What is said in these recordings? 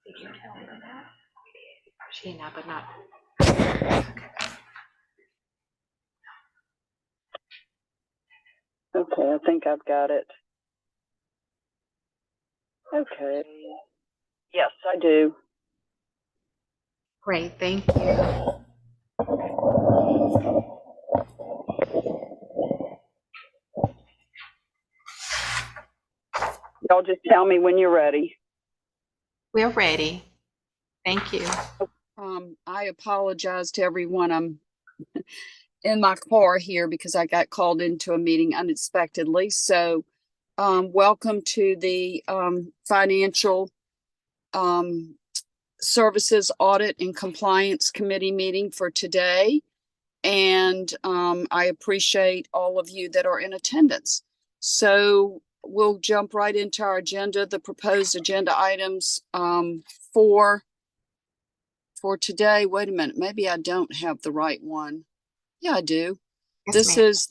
Did you tell her that? She and I, but not. Okay, I think I've got it. Okay. Yes, I do. Great, thank you. Y'all just tell me when you're ready. We're ready. Thank you. I apologize to everyone. I'm in my car here because I got called into a meeting unexpectedly. So, welcome to the Financial Services Audit and Compliance Committee meeting for today. And I appreciate all of you that are in attendance. So we'll jump right into our agenda, the proposed agenda items for today. Wait a minute, maybe I don't have the right one. Yeah, I do. Yes,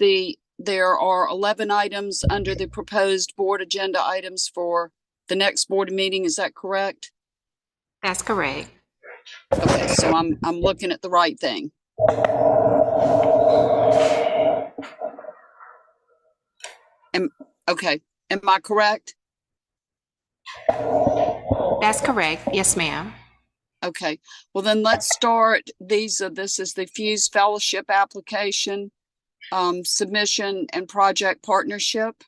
there are 11 items under the proposed board agenda items for the next board meeting. Is that correct? That's correct. Okay, so I'm looking at the right thing. Okay, am I correct? That's correct. Yes, ma'am. Okay, well then let's start. This is the Fuse Fellowship application, submission and project partnership.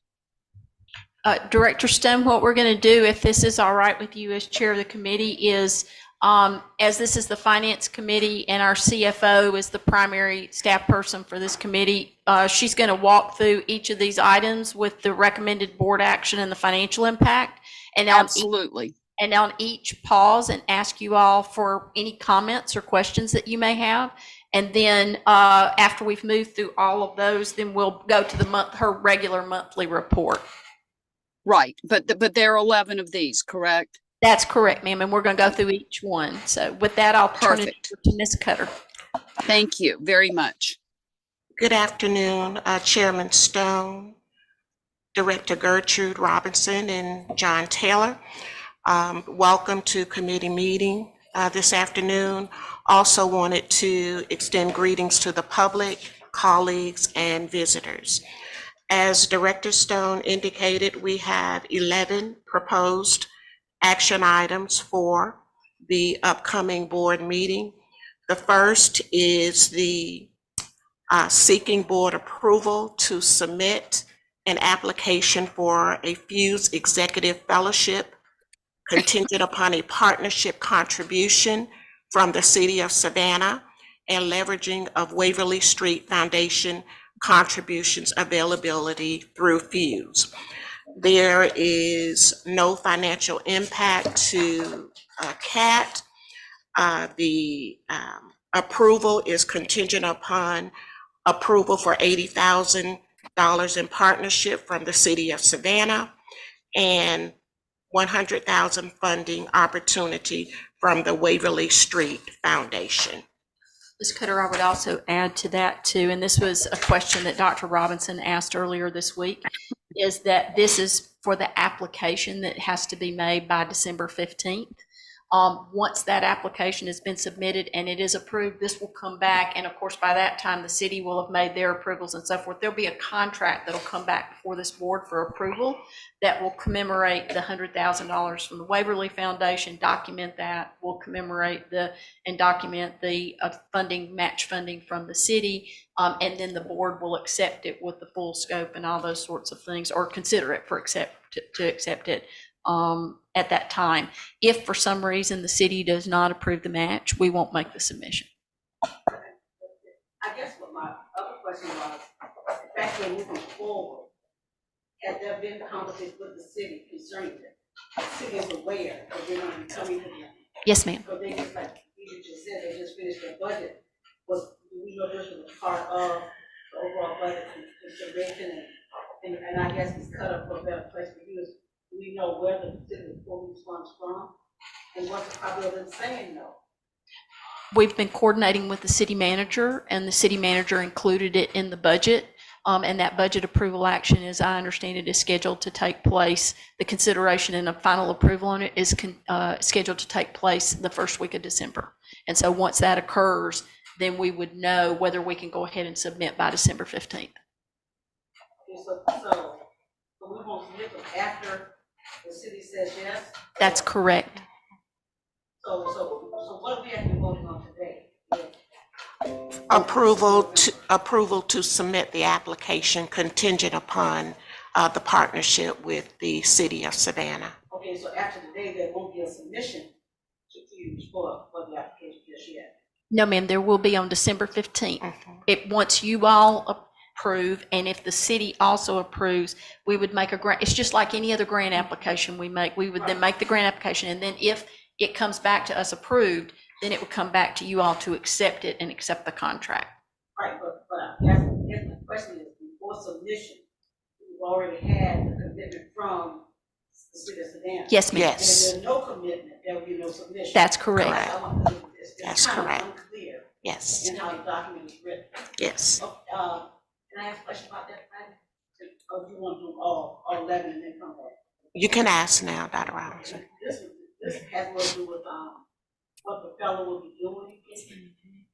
Director Stone, what we're going to do, if this is all right with you as chair of the committee, is as this is the finance committee and our CFO is the primary staff person for this committee, she's going to walk through each of these items with the recommended board action and the financial impact. And absolutely. And on each pause and ask you all for any comments or questions that you may have. And then after we've moved through all of those, then we'll go to her regular monthly report. Right, but there are 11 of these, correct? That's correct, ma'am, and we're going to go through each one. So with that, I'll turn it over to Ms. Cutter. Thank you very much. Good afternoon, Chairman Stone, Director Gertrude Robinson, and John Taylor. Welcome to committee meeting this afternoon. Also wanted to extend greetings to the public, colleagues, and visitors. As Director Stone indicated, we have 11 proposed action items for the upcoming board meeting. The first is the seeking board approval to submit an application for a Fuse Executive Fellowship contingent upon a partnership contribution from the City of Savannah and leveraging of Waverly Street Foundation contributions availability through Fuse. There is no financial impact to CAT. The approval is contingent upon approval for $80,000 in partnership from the City of Savannah and $100,000 funding opportunity from the Waverly Street Foundation. Ms. Cutter, I would also add to that too, and this was a question that Dr. Robinson asked earlier this week, is that this is for the application that has to be made by December 15th. Once that application has been submitted and it is approved, this will come back. And of course, by that time, the city will have made their approvals and so forth. There'll be a contract that'll come back before this board for approval that will commemorate the $100,000 from the Waverly Foundation, document that, will commemorate and document the funding, match funding from the city. And then the board will accept it with the full scope and all those sorts of things, or consider it for to accept it. At that time. If for some reason the city does not approve the match, we won't make the submission. I guess what my other question was, back when moving forward, has there been conversations with the city concerning it? The city is aware that they're going to be coming to them. Yes, ma'am. So they just, like you just said, they just finished their budget. Do we know this was part of the overall budget consideration? And I guess it's cut up for a better place for you. Do we know where the city pulling these funds from? And what's the probability of them saying no? We've been coordinating with the city manager, and the city manager included it in the budget. And that budget approval action, as I understand it, is scheduled to take place. The consideration and a final approval on it is scheduled to take place the first week of December. And so once that occurs, then we would know whether we can go ahead and submit by December 15th. Okay, so we won't submit them after the city says yes? That's correct. So what are we actually voting on today? Approval to submit the application contingent upon the partnership with the city of Savannah. Okay, so after today, there won't be a submission to you for the application just yet? No, ma'am, there will be on December 15th. Mhm. Once you all approve, and if the city also approves, we would make a grant. It's just like any other grant application we make. We would then make the grant application, and then if it comes back to us approved, then it would come back to you all to accept it and accept the contract. Right, but I guess the question is, before submission, we've already had the commitment from the city of Savannah. Yes, ma'am. And if Yes, there's no commitment, there will be no submission. That's correct. Correct. It's That's kind of correct. unclear yes, in how the document is written. yes. Oh, can I ask a question about that, Patty? Or do you want to do all 11 and then come back? You can ask now, Dr. Robinson. This has more to do with, what the fellow will be doing.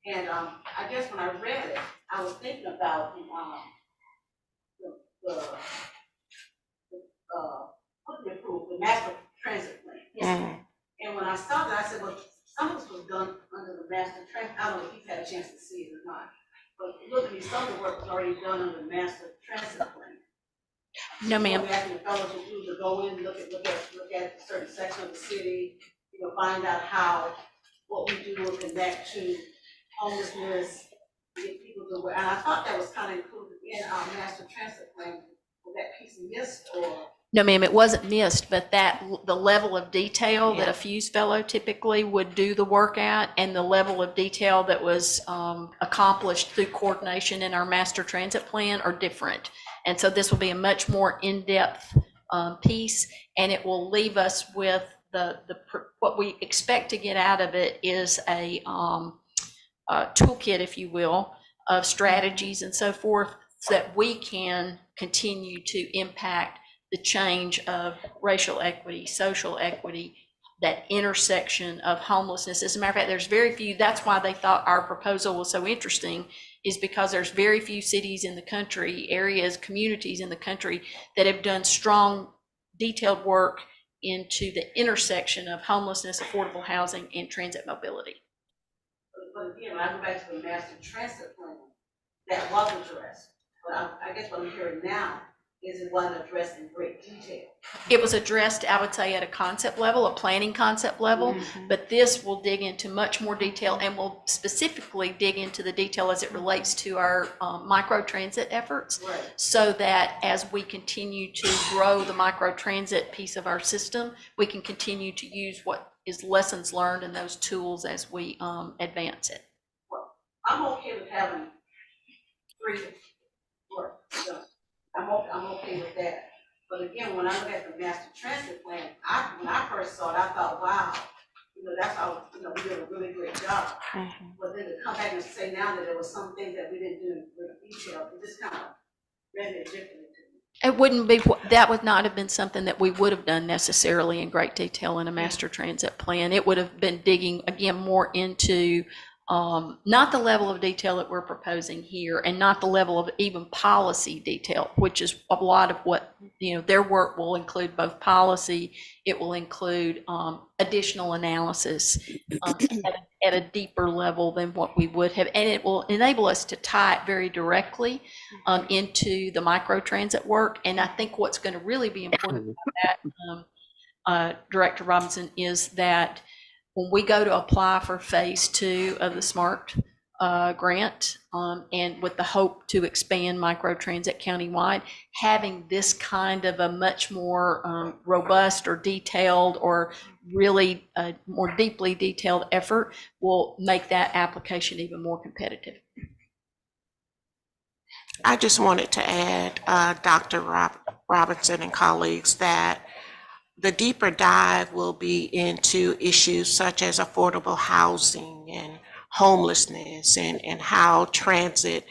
And, I guess when I read it, I was thinking about, what do they call the master transit plan. Mhm. And when I saw that, I said, well, some of this was done under the master transit, I don't know if you've had a chance to see it or not. But look at me, some of the work was already done under the master transit plan. No, ma'am. What we're asking the fellow to do, to go in, look at a certain section of the city, find out how, what we do will connect to homelessness, get people to where, and I thought that was kind of included in our master transit plan. Was that piece missed or? No, ma'am, it wasn't missed, but the level of detail that Yeah. a Fuse fellow typically would do the work at, and the level of detail that was accomplished through coordination in our master transit plan are different. And so this will be a much more in-depth piece, and it will leave us with what we expect to get out of it is a toolkit, if you will, of strategies and so forth, so that we can continue to impact the change of racial equity, social equity, that intersection of homelessness. As a matter of fact, there's very few, that's why they thought our proposal was so interesting, is because there's very few cities in the country, areas, communities in the country that have done strong, detailed work into the intersection of homelessness, affordable housing, and transit mobility. But again, when I go back to the master transit plan, that was addressed. But I guess what I'm hearing now is it wasn't addressed in great detail. It was addressed, I would say, at a concept level, a planning concept level, but this will dig into much more detail and will specifically dig into the detail as it relates to our micro transit efforts. Right. So that as we continue to grow the micro transit piece of our system, we can continue to use what is lessons learned and those tools as we advance it. Well, I'm okay with having 3 work done. I'm okay with that. But again, when I look at the master transit plan, when I first saw it, I thought, wow, that's how, we did a really great job. But then to come back and say now that there was some things that we didn't do in great detail, it just kind of read it differently to me. It wouldn't be, that would not have been something that we would have done necessarily in great detail in a master transit plan. It would have been digging, again, more into not the level of detail that we're proposing here, and not the level of even policy detail, which is a lot of what, their work will include both policy, it will include additional analysis at a deeper level than what we would have, and it will enable us to tie it very directly into the micro transit work. And I think what's going to really be important about that, Director Robinson, is that when we go to apply for phase 2 of the SMART grant, and with the hope to expand microtransit countywide, having this kind of a much more robust or detailed or really more deeply detailed effort will make that application even more competitive. I just wanted to add, Dr. Robinson and colleagues, that the deeper dive will be into issues such as affordable housing and homelessness, and how transit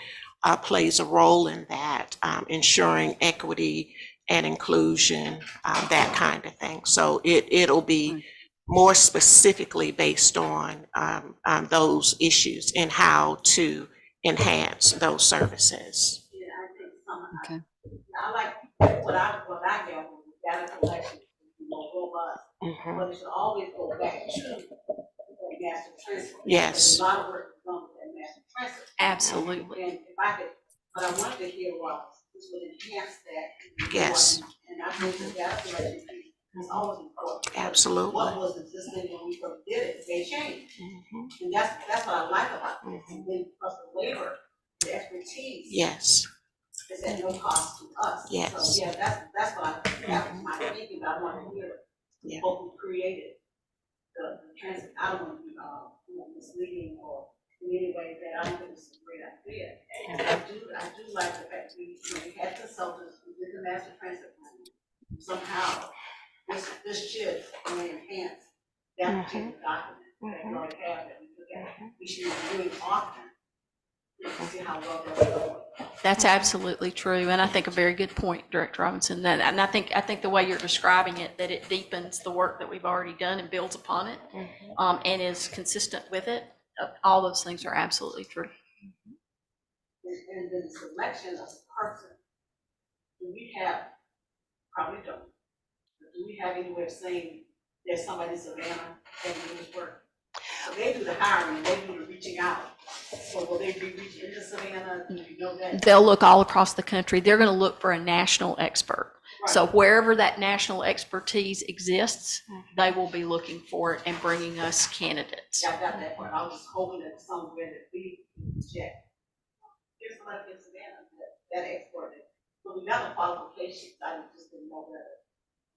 plays a role in that, ensuring equity and inclusion, that kind of thing. So it'll be more specifically based on those issues and how to enhance those services. Yeah, I think some, Okay. I like what I got was data collection, robust, Mhm. but it should always go back to the master transit. Yes. A lot of work is done with that master transit. Absolutely. And if I could, what I wanted to hear was, this would enhance that. Yes. And I think the data collection piece is always important. Absolutely. What was existing when we first did it, they changed. Mhm. And that's what I like about this. Mhm. And then plus the labor, the expertise. Yes. Is at no cost to us. Yes. So, yeah, that's what that was my thinking, but I want to hear Yeah. what we created. The transit, I don't want to be, misleading or in any way that I don't think it's a great idea. And I do like the fact we had consultants who did the master transit plan. Somehow, this should enhance that particular document that we already have that we look at. We should be doing often to see how well they're going. That's absolutely true, and I think a very good point, Director Robinson. That, and I think the way you're describing it, that it deepens the work that we've already done and builds upon it, and is consistent with it. All those things are absolutely true. And then the selection of the person, do we have, probably don't, but do we have any way of saying there's somebody in Savannah that can do this work? So they do the hiring, they do the reaching out. So will they be reaching into Savannah? Do you know that? They'll look all across the country. They're going to look for a national expert. So wherever that national expertise exists, they will be looking for it and bringing us candidates. Yeah, I got that part. I was just hoping that somewhere that we check. Here's somebody in Savannah, that expert, but we got the qualifications, I just didn't know whether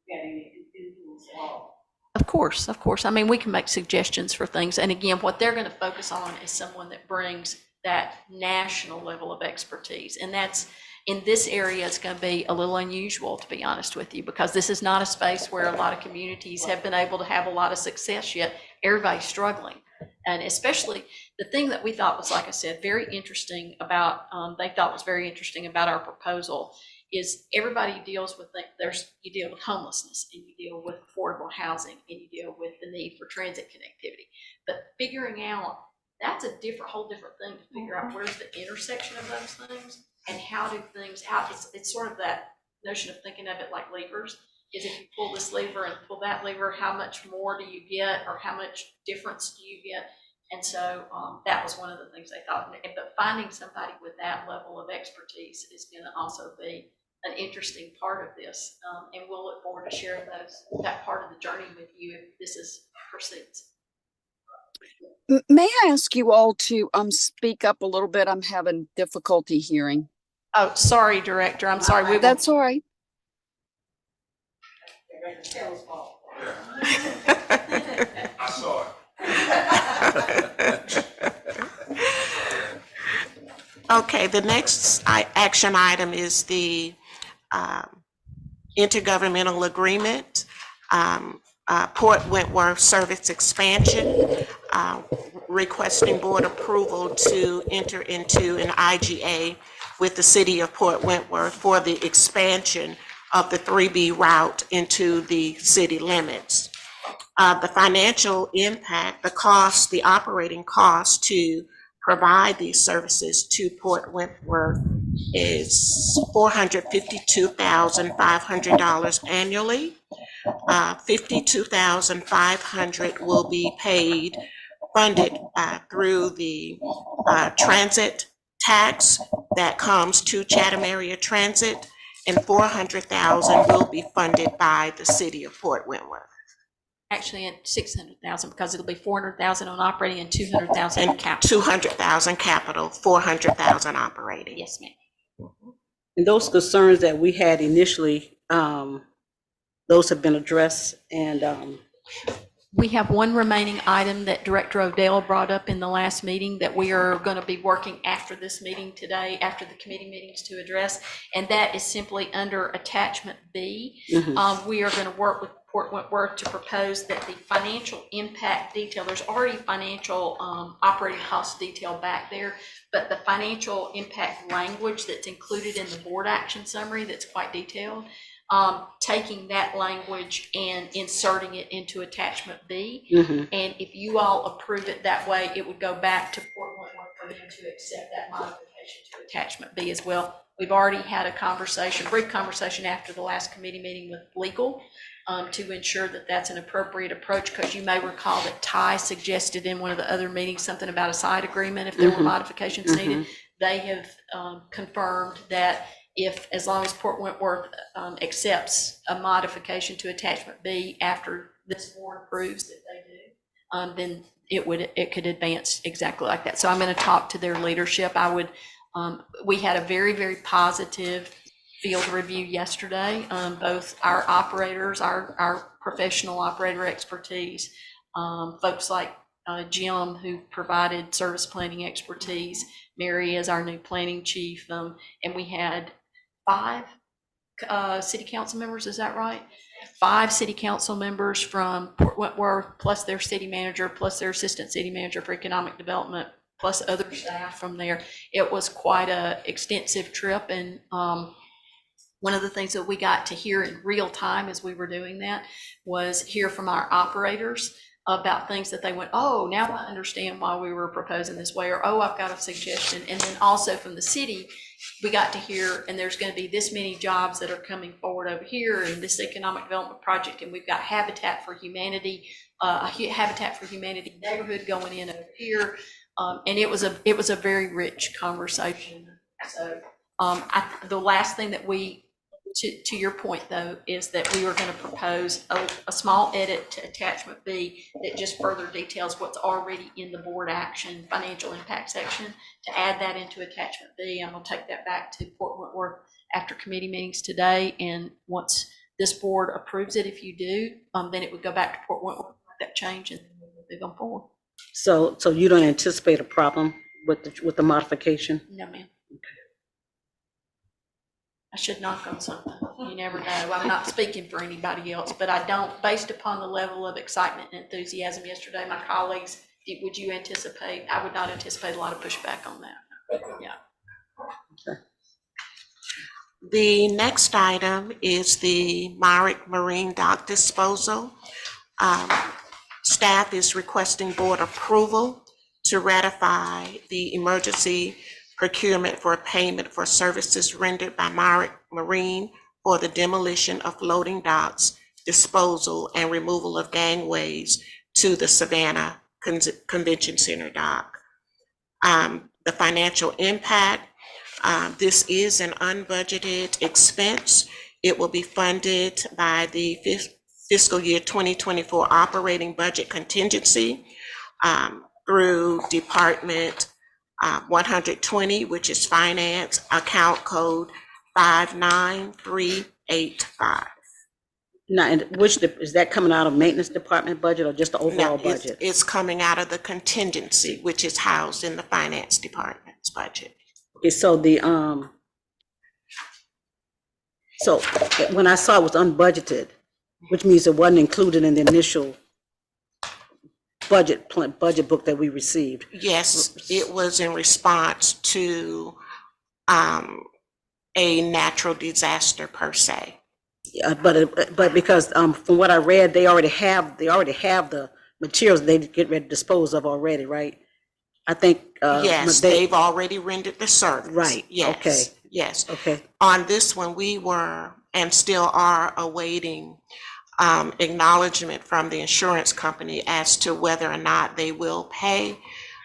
we had any influence at all. Of course, of course. I mean, we can make suggestions for things. And again, what they're going to focus on is someone that brings that national level of expertise. And that's, in this area, it's going to be a little unusual, to be honest with you, because this is not a space where a lot of communities have been able to have a lot of success yet. Everybody's struggling. And especially the thing that we thought was, like I said, very interesting about, they thought was very interesting about our proposal is everybody deals with, you deal with homelessness, and you deal with affordable housing, and you deal with the need for transit connectivity. But figuring out, that's a whole different thing to figure out where's the intersection of those things and how do things, it's sort of that notion of thinking of it like levers, is if you pull this lever and pull that lever, how much more do you get, or how much difference do you get? And so that was one of the things they thought. But finding somebody with that level of expertise is going to also be an interesting part of this. And we'll look forward to sharing that part of the journey with you if this proceeds. May I ask you all to speak up a little bit? I'm having difficulty hearing. Oh, sorry, Director. I'm sorry. That's all right. I saw it. Okay, the next action item is the intergovernmental agreement, Port Wentworth service expansion, requesting board approval to enter into an IGA with the city of Port Wentworth for the expansion of the 3B route into the city limits. The financial impact, the cost, the operating cost to provide these services to Port Wentworth is $452,500 annually. $52,500 will be funded through the transit tax that comes to Chatham Area Transit, and $400,000 will be funded by the city of Port Wentworth. Actually, at $600,000, because it'll be $400,000 on operating and $200,000 on capital. $200,000 capital, $400,000 operating. Yes, ma'am. And those concerns that we had initially, those have been addressed, and We have one remaining item that Director Odell brought up in the last meeting that we are going to be working after this meeting today, after the committee meetings, to address, and that is simply under attachment B. We are going to work with Port Wentworth to propose that the financial impact detail, there's already financial operating cost detail back there, but the financial impact language that's included in the board action summary that's quite detailed, taking that language and inserting it into attachment B. And if you all approve it that way, it would go back to Port Wentworth for them to accept that modification to attachment B as well. We've already had a brief conversation after the last committee meeting with legal to ensure that that's an appropriate approach, because you may recall that Ty suggested in one of the other meetings something about a side agreement if there were modifications needed. They have confirmed that as long as Port Wentworth accepts a modification to attachment B after this board approves that they do, then it could advance exactly like that. So I'm going to talk to their leadership. We had a very, very positive field review yesterday. Both our operators, our professional operator expertise, folks like Jim, who provided service planning expertise, Mary is our new planning chief, and we had 5 city council members, is that right? 5 city council members from Port Wentworth, plus their city manager, plus their assistant city manager for economic development, plus other staff from there. It was quite a extensive trip, and one of the things that we got to hear in real time as we were doing that was hear from our operators about things that they went, oh, now I understand why we were proposing this way, or oh, I've got a suggestion. And then also from the city, we got to hear, and there's going to be this many jobs that are coming forward over here, and this economic development project, and we've got Habitat for Humanity, neighborhood going in over here. And it was a very rich conversation. So the last thing that to your point though, is that we were going to propose a small edit to attachment B that just further details what's already in the board action financial impact section, to add that into attachment B. I'm going to take that back to Port Wentworth after committee meetings today. And once this board approves it, if you do, then it would go back to Port Wentworth, that change, and move on forward. So you don't anticipate a problem with the modification? No, ma'am. I should knock on something. You never know. I'm not speaking for anybody else, but I don't, based upon the level of excitement and enthusiasm yesterday, my colleagues, would you anticipate? I would not anticipate a lot of pushback on that. Yeah. Okay. The next item is the Myrick Marine Dock disposal. Staff is requesting board approval to ratify the emergency procurement for payment for services rendered by Myrick Marine for the demolition of floating docks, disposal, and removal of gangways to the Savannah Convention Center dock. The financial impact, this is an unbudgeted expense. It will be funded by the fiscal year 2024 operating budget contingency through Department 120, which is finance, account code 59385. Now, and is that coming out of maintenance department budget or just the overall budget? It's coming out of the contingency, which is housed in the finance department's budget. Okay, so so when I saw it was unbudgeted, which means it wasn't included in the initial budget book that we received. Yes, it was in response to a natural disaster per se. But because from what I read, they already have the materials they get ready to dispose of already, right? I think yes, they've already rendered the service. Right. Yes. Okay. Yes. Okay. On this one, we were and still are awaiting acknowledgement from the insurance company as to whether or not they will pay.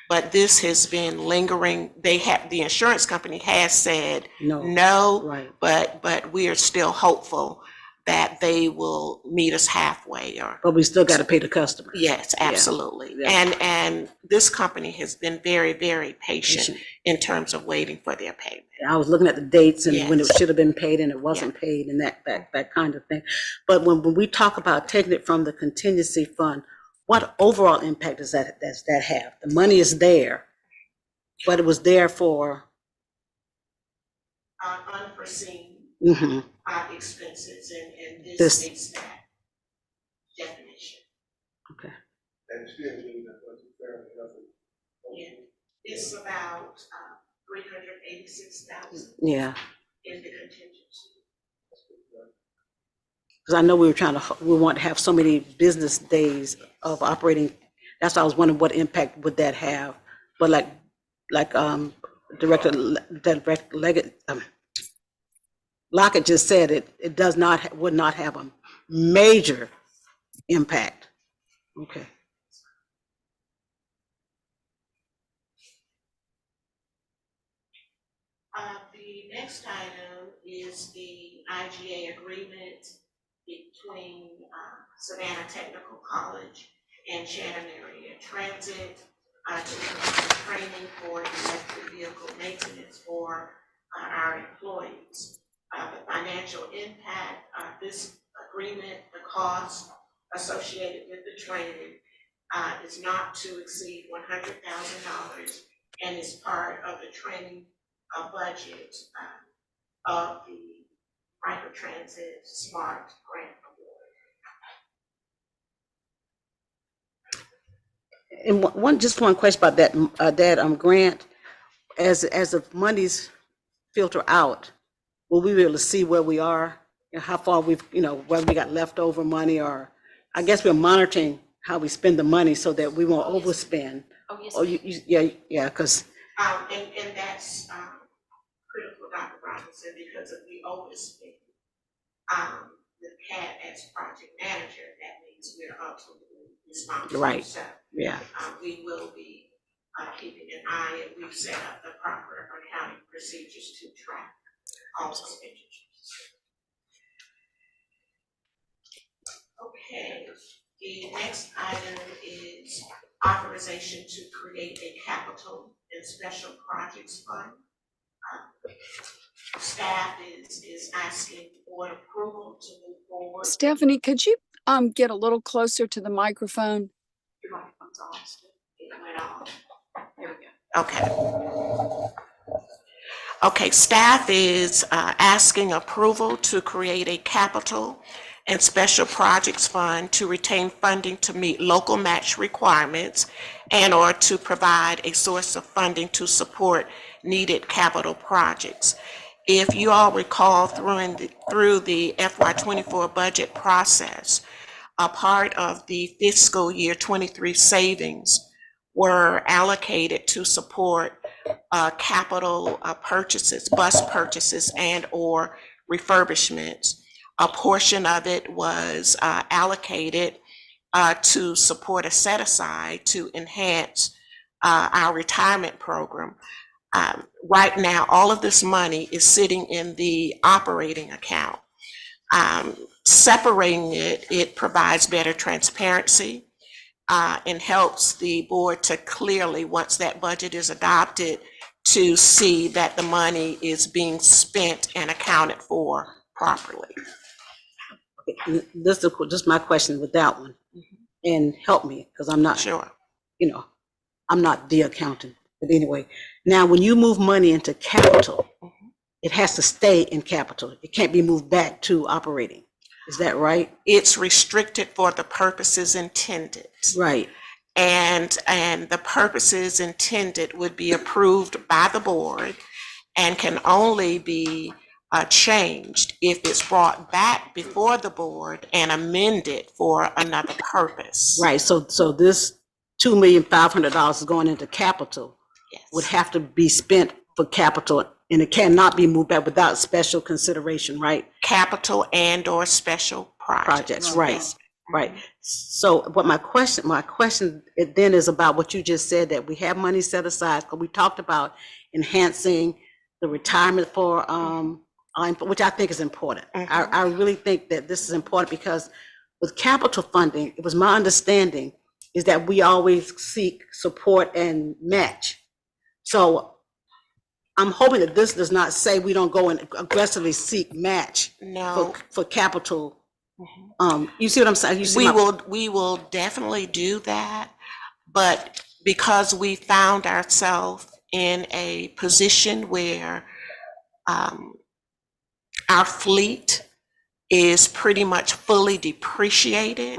But this has been lingering. The insurance company has said no, right. but we are still hopeful that they will meet us halfway. But we still got to pay the customer. Yes, absolutely. Yeah. And this company has been very, very patient in terms of waiting for their payment. I was looking at the dates and when it Yes. should have been paid and it wasn't paid and that kind of thing. But when we talk about taking it from the contingency fund, what overall impact does that have? The money is there, but it was there for Unforeseen expenses, and this This- is that. and still leaving that budget fairly healthy. Yeah. It's about 386,000 Yeah, in the contingency. because I know we want to have so many business days of operating. That's why I was wondering what impact would that have? But like Director Lockett just said, it does not, would not have a major impact. Okay. The next item is the IGA agreement between Savannah Technical College and Shannon Area Transit to provide training for electric vehicle maintenance for our employees. The financial impact of this agreement, the cost associated with the training is not to exceed $100,000 and is part of the training budget of the Microtransit Smart Grant Award. And just one question about that grant, as the monies filter out, will we be able to see where we are and how far we've, whether we got leftover money, or I guess we're monitoring how we spend the money so that we won't overspend. Oh, yes. Oh, yeah, because, And that's critical, Dr. Robinson, because if we overspend, with Kat as project manager, that means we're ultimately responsible. Right. So, yeah, we will be keeping an eye, and we've set up the proper accounting procedures to track all expenditures. Okay, the next item is authorization to create a capital and special projects fund. Staff is asking for approval to move forward. Stephanie, could you get a little closer to the microphone? Your microphone's on. It went off. There we go. Okay. Okay, staff is asking approval to create a capital and special projects fund to retain funding to meet local match requirements and or to provide a source of funding to support needed capital projects. If you all recall, through the FY24 budget process, a part of the fiscal year 23 savings were allocated to support capital purchases, bus purchases and or refurbishments. A portion of it was allocated to support a set aside to enhance our retirement program. Right now, all of this money is sitting in the operating account. Separating it provides better transparency and helps the board to clearly, once that budget is adopted, to see that the money is being spent and accounted for properly. this is just my question with that one, and help me, because I'm not, Sure. I'm not the accountant, but anyway, now when you move money into capital, it has to stay in capital. It can't be moved back to operating. Is that right? It's restricted for the purposes intended. Right. And the purposes intended would be approved by the board and can only be changed if it's brought back before the board and amended for another purpose. Right, so this $2,500,000 is going into capital, Yes. would have to be spent for capital, and it cannot be moved back without special consideration, right? Capital and or special projects. Right, Yes. right. So what my question then is about what you just said, that we have money set aside, because we talked about enhancing the retirement for, which I think is important. I really think that this is important, because with capital funding, it was my understanding is that we always seek support and match. So I'm hoping that this does not say we don't go and aggressively seek match No. for capital. You see what I'm saying? You see We will definitely do that, but because we found ourselves in a position where our fleet is pretty much fully depreciated,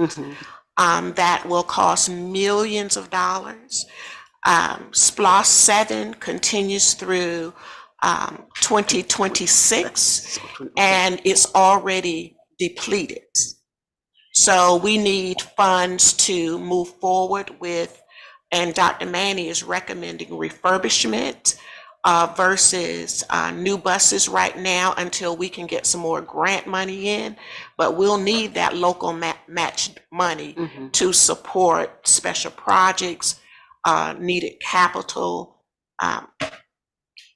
that will cost millions of dollars. SPLOST 7 continues through 2026, and it's already depleted. So we need funds to move forward with, and Dr. Manny is recommending refurbishment versus new buses right now until we can get some more grant money in. But we'll need that local matched money to support special projects, needed capital,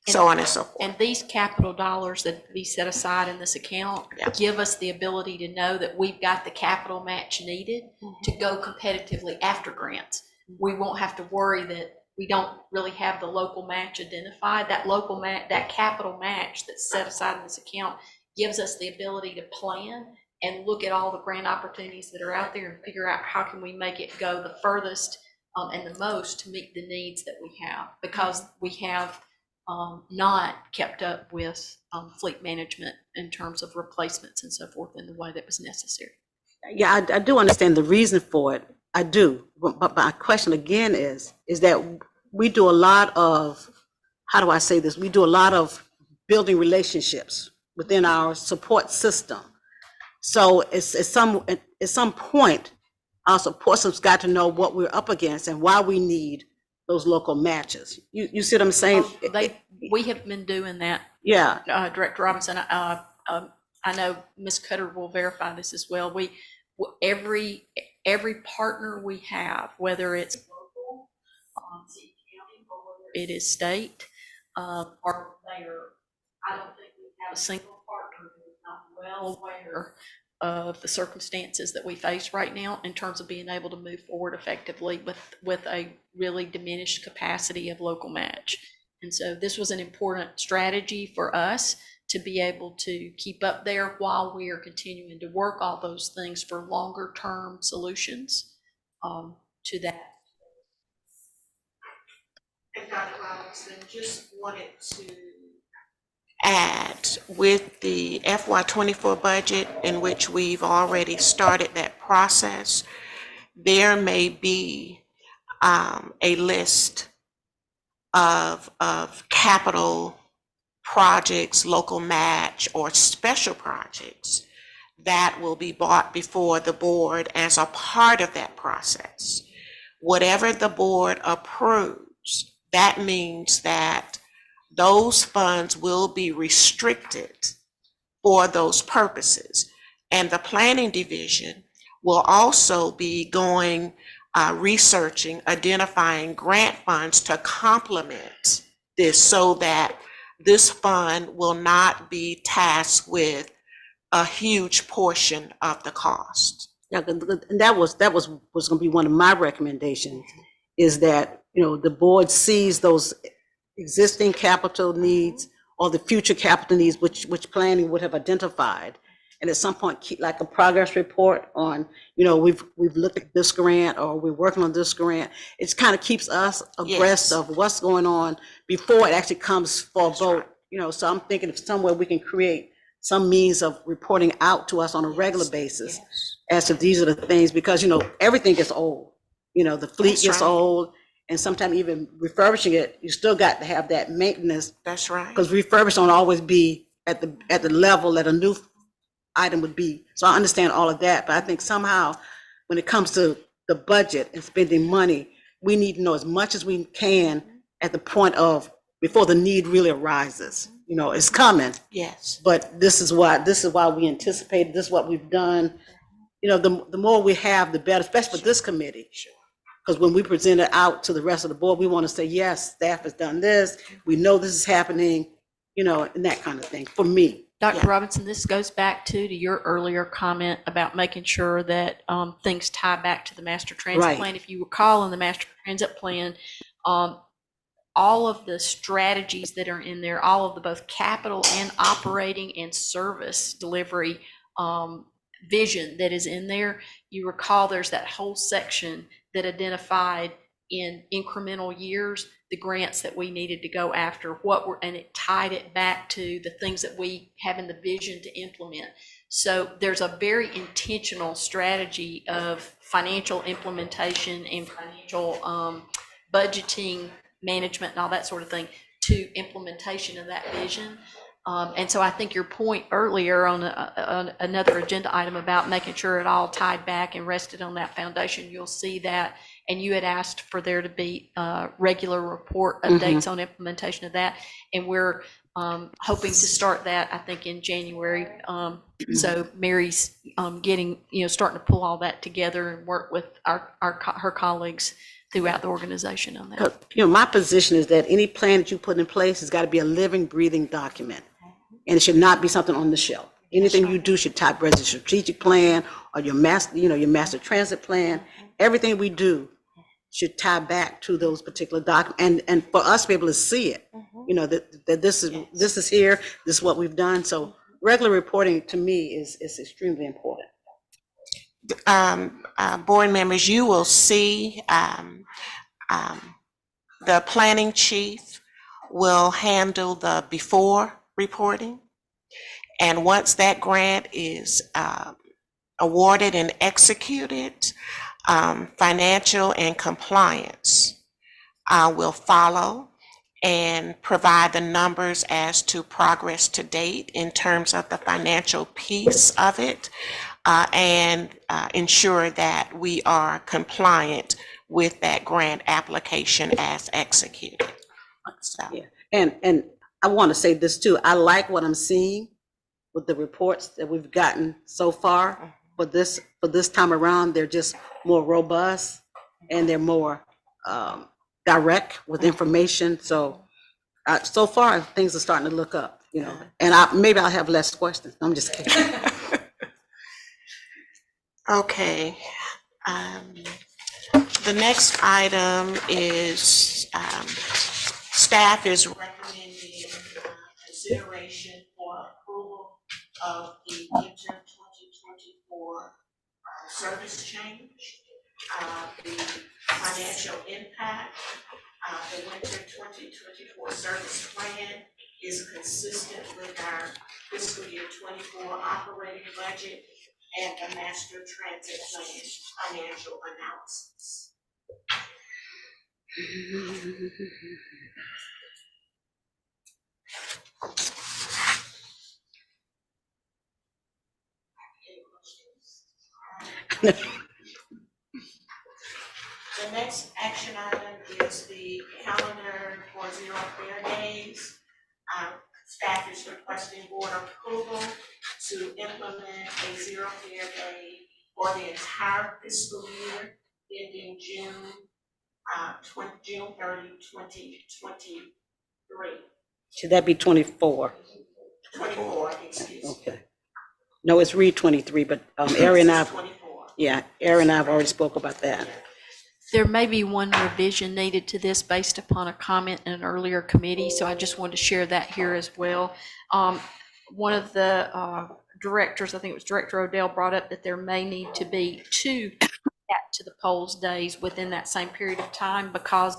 so on and so forth. And these capital dollars that be set aside in this account Yeah. give us the ability to know that we've got the capital match needed to go competitively after grants. We won't have to worry that we don't really have the local match identified. That local match, that capital match that's set aside in this account gives us the ability to plan and look at all the grant opportunities that are out there and figure out how can we make it go the furthest and the most to meet the needs that we have, because we have not kept up with fleet management in terms of replacements and so forth in the way that was necessary. Yeah, I do understand the reason for it. I do. But my question again is that we do a lot of, how do I say this? We do a lot of building relationships within our support system. So at some point, our support system's got to know what we're up against and why we need those local matches. You see what I'm saying? We have been doing that. Yeah. Director Robinson, I know Ms. Cutter will verify this as well. Every partner we have, whether it's local, city, county, or whether it is state, or mayor, I don't think we have a single partner who is not well aware of the circumstances that we face right now in terms of being able to move forward effectively with a really diminished capacity of local match. And so this was an important strategy for us to be able to keep up there while we are continuing to work all those things for longer term solutions to that. And Dr. Robinson, just wanted to add, with the FY24 budget, in which we've already started that process, there may be a list of capital projects, local match, or special projects that will be brought before the board as a part of that process. Whatever the board approves, that means that those funds will be restricted for those purposes. And the planning division will also be going, researching, identifying grant funds to complement this so that this fund will not be tasked with a huge portion of the cost. Yeah, and that was going to be one of my recommendations, is that, the board sees those existing capital needs or the future capital needs, which planning would have identified, and at some point keep like a progress report on, we've looked at this grant or we're working on this grant. It kind of keeps us abreast of what's going on before it actually comes for a vote. So I'm thinking if somewhere we can create some means of reporting out to us on a regular basis as to these are the things, because everything gets old. The fleet gets old, and sometimes even refurbishing it, you still got to have that maintenance. That's right. Because refurbished don't always be at the level that a new item would be. So I understand all of that, but I think somehow when it comes to the budget and spending money, we need to know as much as we can at the point of before the need really arises. It's coming. Yes. But this is why we anticipate, this is what we've done. The more we have, the better, especially for this committee. Sure. Because when we present it out to the rest of the board, we want to say, yes, staff has done this. We know this is happening, and that kind of thing, for me. Dr. Robinson, this goes back to your earlier comment about making sure that things tie back to the master transit plan. If you recall, in the master transit plan, all of the strategies that are in there, all of the both capital and operating and service delivery vision that is in there, you recall there's that whole section that identified in incremental years the grants that we needed to go after, and it tied it back to the things that we have in the vision to implement. So there's a very intentional strategy of financial implementation and financial budgeting, management, and all that sort of thing to implementation of that vision. And so I think your point earlier on another agenda item about making sure it all tied back and rested on that foundation, you'll see that. And you had asked for there to be regular report updates on implementation of that. And we're hoping to start that, I think, in January. So Mary's getting, starting to pull all that together and work with her colleagues throughout the organization on that. My position is that any plan that you put in place has got to be a living, breathing document. And it should not be something on the shelf. Anything you do should tie whether it's a strategic plan or your master transit plan. Everything we do should tie back to those particular documents, and for us to be able to see it, that this is here, this is what we've done. So regular reporting to me is extremely important. Board members, you will see the planning chief will handle the before reporting. And once that grant is awarded and executed, financial and compliance will follow and provide the numbers as to progress to date in terms of the financial piece of it, and ensure that we are compliant with that grant application as executed. So. Yeah. And I want to say this too. I like what I'm seeing with the reports that we've gotten so far. For this time around, they're just more robust and they're more direct with information. So so far things are starting to look up, and maybe I'll have less questions. I'm just kidding. Okay. The next item is staff is recommending consideration for approval of the winter 2024 service change. The financial impact, the winter 2024 service plan is consistent with our fiscal year 24 operating budget and the master transit plan financial analysis. The next action item is the calendar for Zero Fair Days. Staff is requesting board approval to implement a Zero Fair Day for the entire fiscal year ending June 30, 2023. Should that be 24? 24, excuse me. Okay. No, it's read 23, but Ari and I, 24. yeah, Ari and I have already spoke about that. There may be one revision needed to this based upon a comment in an earlier committee, so I just wanted to share that here as well. One of the directors, I think it was Director Odell, brought up that there may need to be 2 back to the polls days within that same period of time, because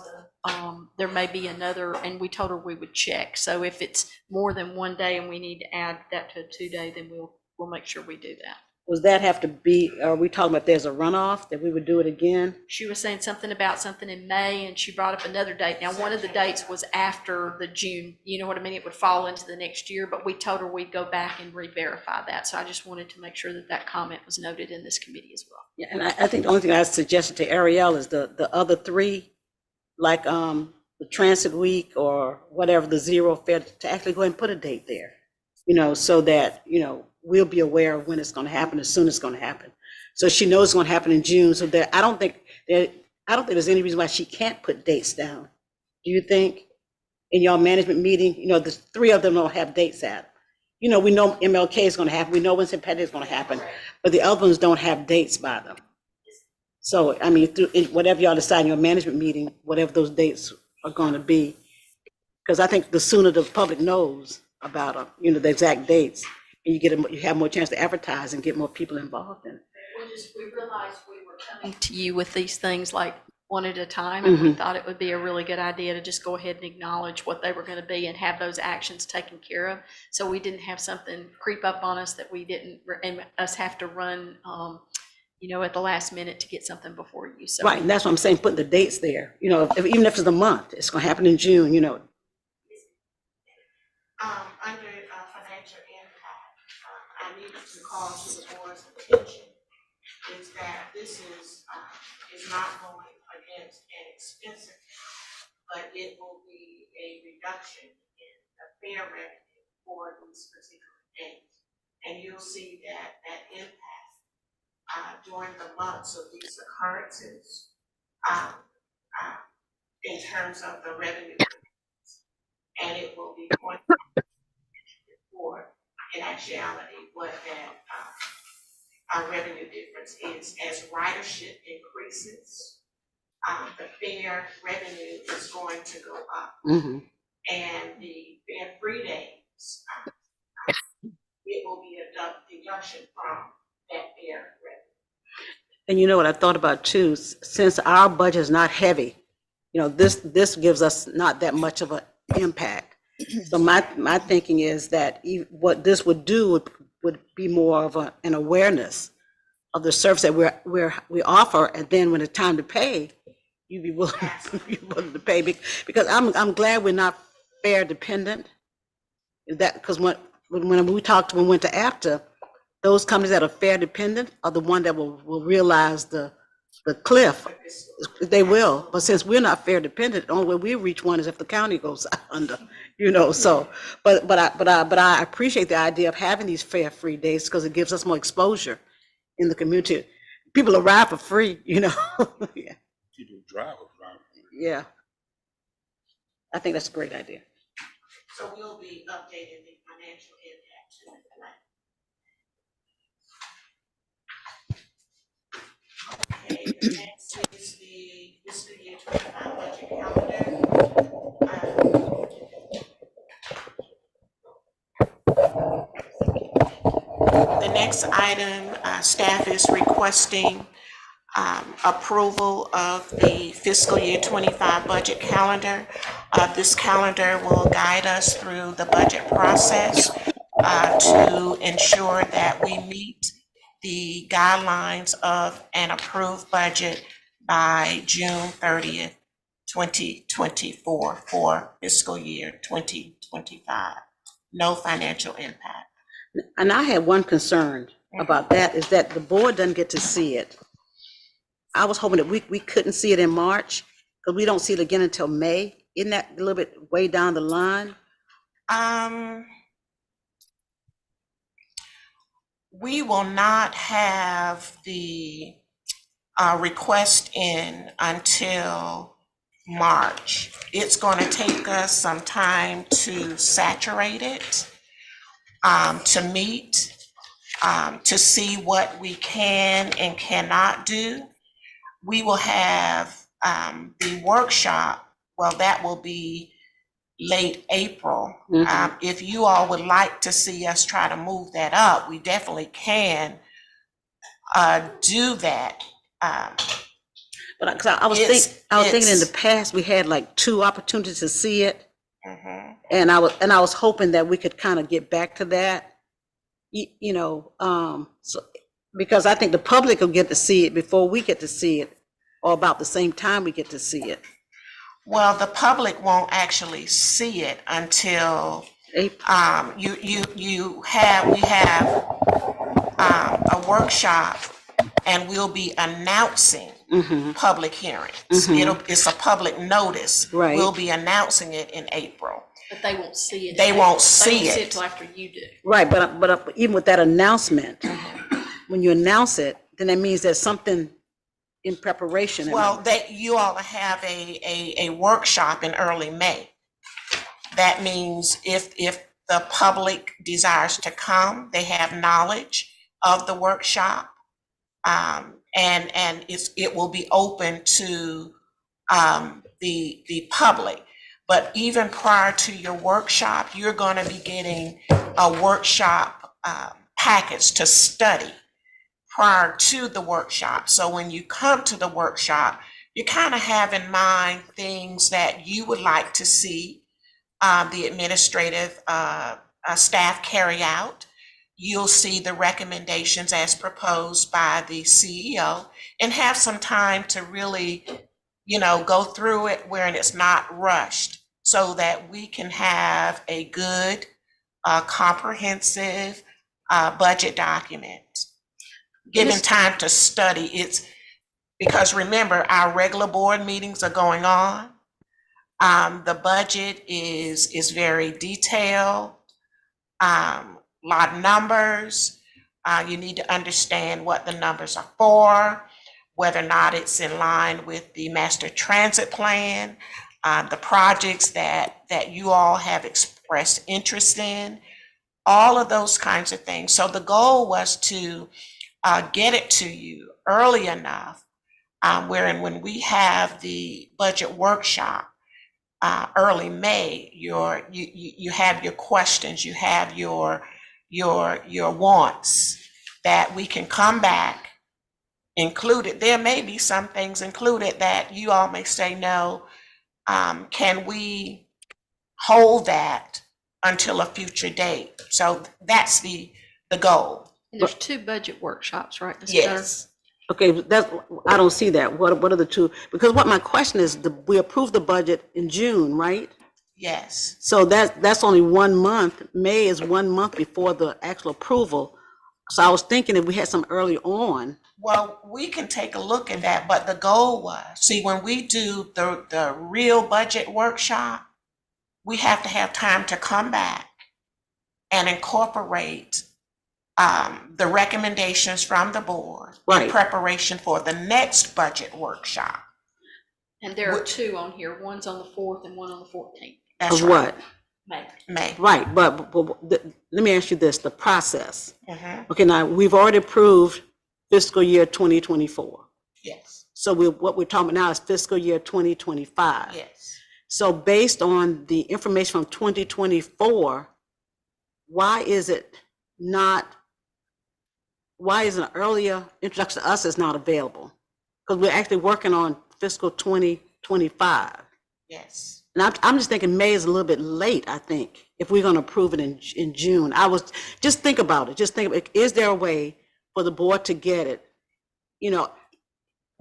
there may be another, and we told her we would check. So if it's more than 1 day and we need to add that to a 2-day, then we'll make sure we do that. Does that have to be, are we talking about there's a runoff, that we would do it again? She was saying something about something in May, and she brought up another date. Now, one of the dates was after the June, you know what I mean? It would fall into the next year, but we told her we'd go back and re-verify that. So I just wanted to make sure that that comment was noted in this committee as well. Yeah, and I think the only thing I suggested to Ariel is the other 3, like the Transit Week or whatever, the Zero Fair, to actually go ahead and put a date there, so that, we'll be aware of when it's going to happen, as soon as it's going to happen. So she knows it's going to happen in June. So that I don't think there's any reason why she can't put dates down. Do you think? In your management meeting, the 3 of them don't have dates at. We know MLK is going to happen. We know when St. Patrick's is going to happen, but the other ones don't have dates by them. So, I mean, whatever y'all decide in your management meeting, whatever those dates are going to be, because I think the sooner the public knows about them, the exact dates, and you have more chance to advertise and get more people involved in it. We realized we were coming to you with these things like one at a time, and we Mhm. thought it would be a really good idea to just go ahead and acknowledge what they were going to be and have those actions taken care of. So we didn't have something creep up on us that we didn't, and us have to run, at the last minute to get something before you. So Right, and that's what I'm saying, putting the dates there, even if it's a month, it's gonna happen in June, Under financial impact, I needed to call to the board's attention is that this is not going against an expensive, but it will be a reduction in the fair revenue for these particular days. And you'll see that impact during the months of these occurrences uh, in terms of the revenue. And it will be pointed for, in actuality, what that our revenue difference is. As ridership increases, the fare revenue is going to go up. Mhm. And the fare free days, it will be a deduction from that fare revenue. And you know what I thought about too, since our budget is not heavy, this gives us not that much of an impact. So my thinking is that what this would do would be more of an awareness of the service that we offer, and then when it's time to pay, you'd be willing, be willing to pay, because I'm glad we're not fare dependent. That, because when we went to AFTA, those companies that are fare dependent are the one that will realize the cliff. They will, but since we're not fare dependent, the only way we reach one is if the county goes under, so, but I appreciate the idea of having these fare free days, because it gives us more exposure in the community. People arrive for free, Yeah. People drive around. Yeah. I think that's a great idea. So we'll be updating the financial impact to the plan. Okay, the next is the fiscal year 25 budget calendar. The next item, staff is requesting approval of the fiscal year 25 budget calendar. This calendar will guide us through the budget process to ensure that we meet the guidelines of an approved budget by June 30th, 2024 for fiscal year 2025. No financial impact. And I had one concern about that, is that the board doesn't get to see it. I was hoping that we couldn't see it in March, because we don't see it again until May. Isn't that a little bit way down the line? We will not have the request in until March. It's going to take us some time to saturate it, to meet, to see what we can and cannot do. We will have the workshop, well, that will be late April. Mhm. If you all would like to see us try to move that up, we definitely can do that. But 'cause I was thinking in the past, we had like 2 opportunities to see it. Mhm. And I was hoping that we could kind of get back to that, so, because I think the public will get to see it before we get to see it, or about the same time we get to see it. Well, the public won't actually see it until April. we have a workshop, and we'll be announcing Mhm. public hearings. Mhm. It's a public notice. Right. We'll be announcing it in April. but they won't see it. They won't see it. Until after you do. Right, but even with that announcement, when you announce it, then that means there's something in preparation. Well, you all have a workshop in early May. That means if the public desires to come, they have knowledge of the workshop. And it will be open to the public. But even prior to your workshop, you're going to be getting a workshop package to study prior to the workshop. So when you come to the workshop, you kind of have in mind things that you would like to see the administrative staff carry out. You'll see the recommendations as proposed by the CEO and have some time to really, go through it where it's not rushed so that we can have a good, comprehensive budget document. Given time to study, it's because remember, our regular board meetings are going on. The budget is very detailed, lot of numbers. You need to understand what the numbers are for, whether or not it's in line with the master transit plan, the projects that you all have expressed interest in, all of those kinds of things. So the goal was to get it to you early enough, wherein when we have the budget workshop, early May, you have your questions, you have your wants that we can come back included. There may be some things included that you all may say, no, can we hold that until a future date? So that's the goal. And there's 2 budget workshops, right? Ms. Cutter? Yes. Okay, I don't see that. What are the two? Because what my question is, we approved the budget in June, right? Yes. So that's only 1 month. May is 1 month before the actual approval. So I was thinking if we had some early on. Well, we can take a look at that, but the goal was, see, when we do the real budget workshop, we have to have time to come back and incorporate the recommendations from the board in Right. preparation for the next budget workshop. And there are 2 on here. One's on the 4th and one on the 14th. That's Of right. what? May. May. Right, but let me ask you this, the process. Mhm. Okay, now, we've already approved fiscal year 2024. Yes. So what we're talking about now is fiscal year 2025. Yes. So based on the information from 2024, why is an earlier introduction to us is not available? Because we're actually working on fiscal 2025. Yes. And I'm just thinking May is a little bit late, I think, if we're going to approve it in June. Just think about it. Just think, is there a way for the board to get it?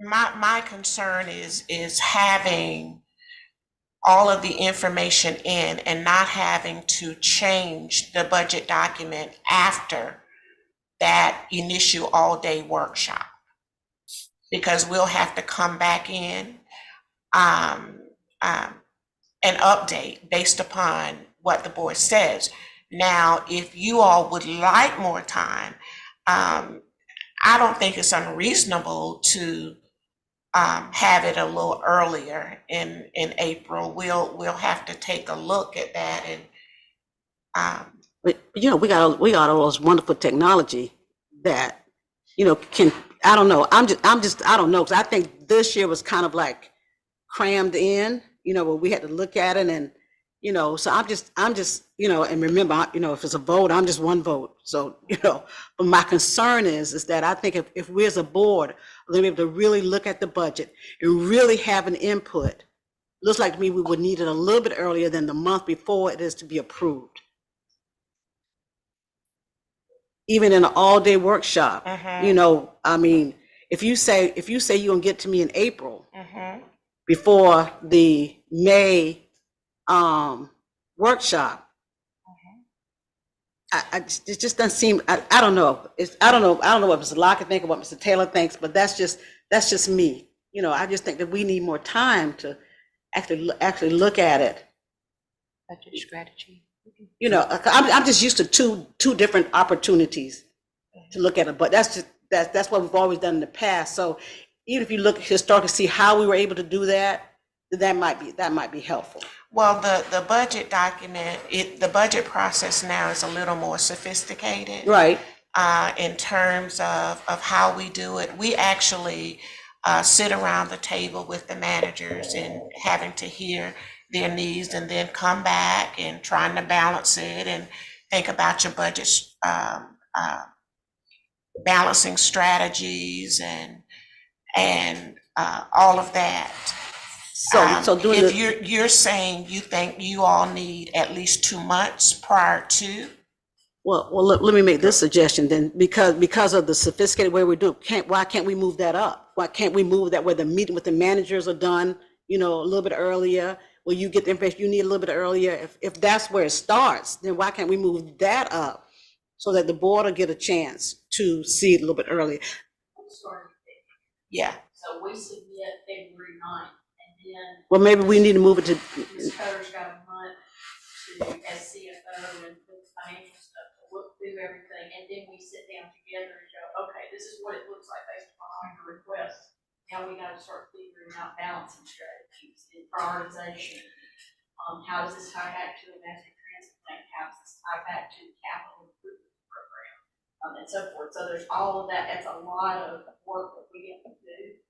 My concern is having all of the information in and not having to change the budget document after that initial all-day workshop. Because we'll have to come back in and update based upon what the board says. Now, if you all would like more time, I don't think it's unreasonable to have it a little earlier in April. We'll have to take a look at that and But we got all those wonderful technology that can. I don't know. I don't know, because I think this year was kind of like crammed in. Where we had to look at it, and so I'm just and remember, if it's a vote, I'm just one vote. So but my concern is that I think if we as a board are going to be able to really look at the budget and really have an input, looks like to me we would need it a little bit earlier than the month before it is to be approved. Even in an all-day workshop, I mean, if you say you're gonna get to me in April before the May workshop, it just doesn't seem. I don't know. I don't know what Mr. Locke thinks or what Mr. Taylor thinks, but that's just me. I just think that we need more time to actually look at it. Budget strategy. I'm just used to two different opportunities to look at it, but that's what we've always done in the past. So even if you look historically, see how we were able to do that, that might be helpful. well, the budget document, the budget process now is a little more sophisticated. Right. In terms of how we do it. We actually sit around the table with the managers and having to hear their needs and then come back and trying to balance it and think about your budget balancing strategies and all of that. So doing If the, you're saying you think you all need at least 2 months prior to, well, let me make this suggestion then, because of the sophisticated way we're doing, why can't we move that up? Why can't we move that where the meeting with the managers are done, a little bit earlier? Where you get the information you need a little bit earlier? If that's where it starts, then why can't we move that up so that the board will get a chance to see it a little bit earlier? yeah. So we submit February 9th, and then Well, maybe we need to move it to, Ms. Cutter's got a month to, as CFO and put the financial stuff, to look through everything, and then we sit down together and go, okay, this is what it looks like based upon all your requests. Now we gotta start figuring out balancing strategies and prioritization. How does this tie back to the master transit plan? How does this tie back to the capital improvement program? And so forth. So there's all of that. That's a lot of work that we have to do.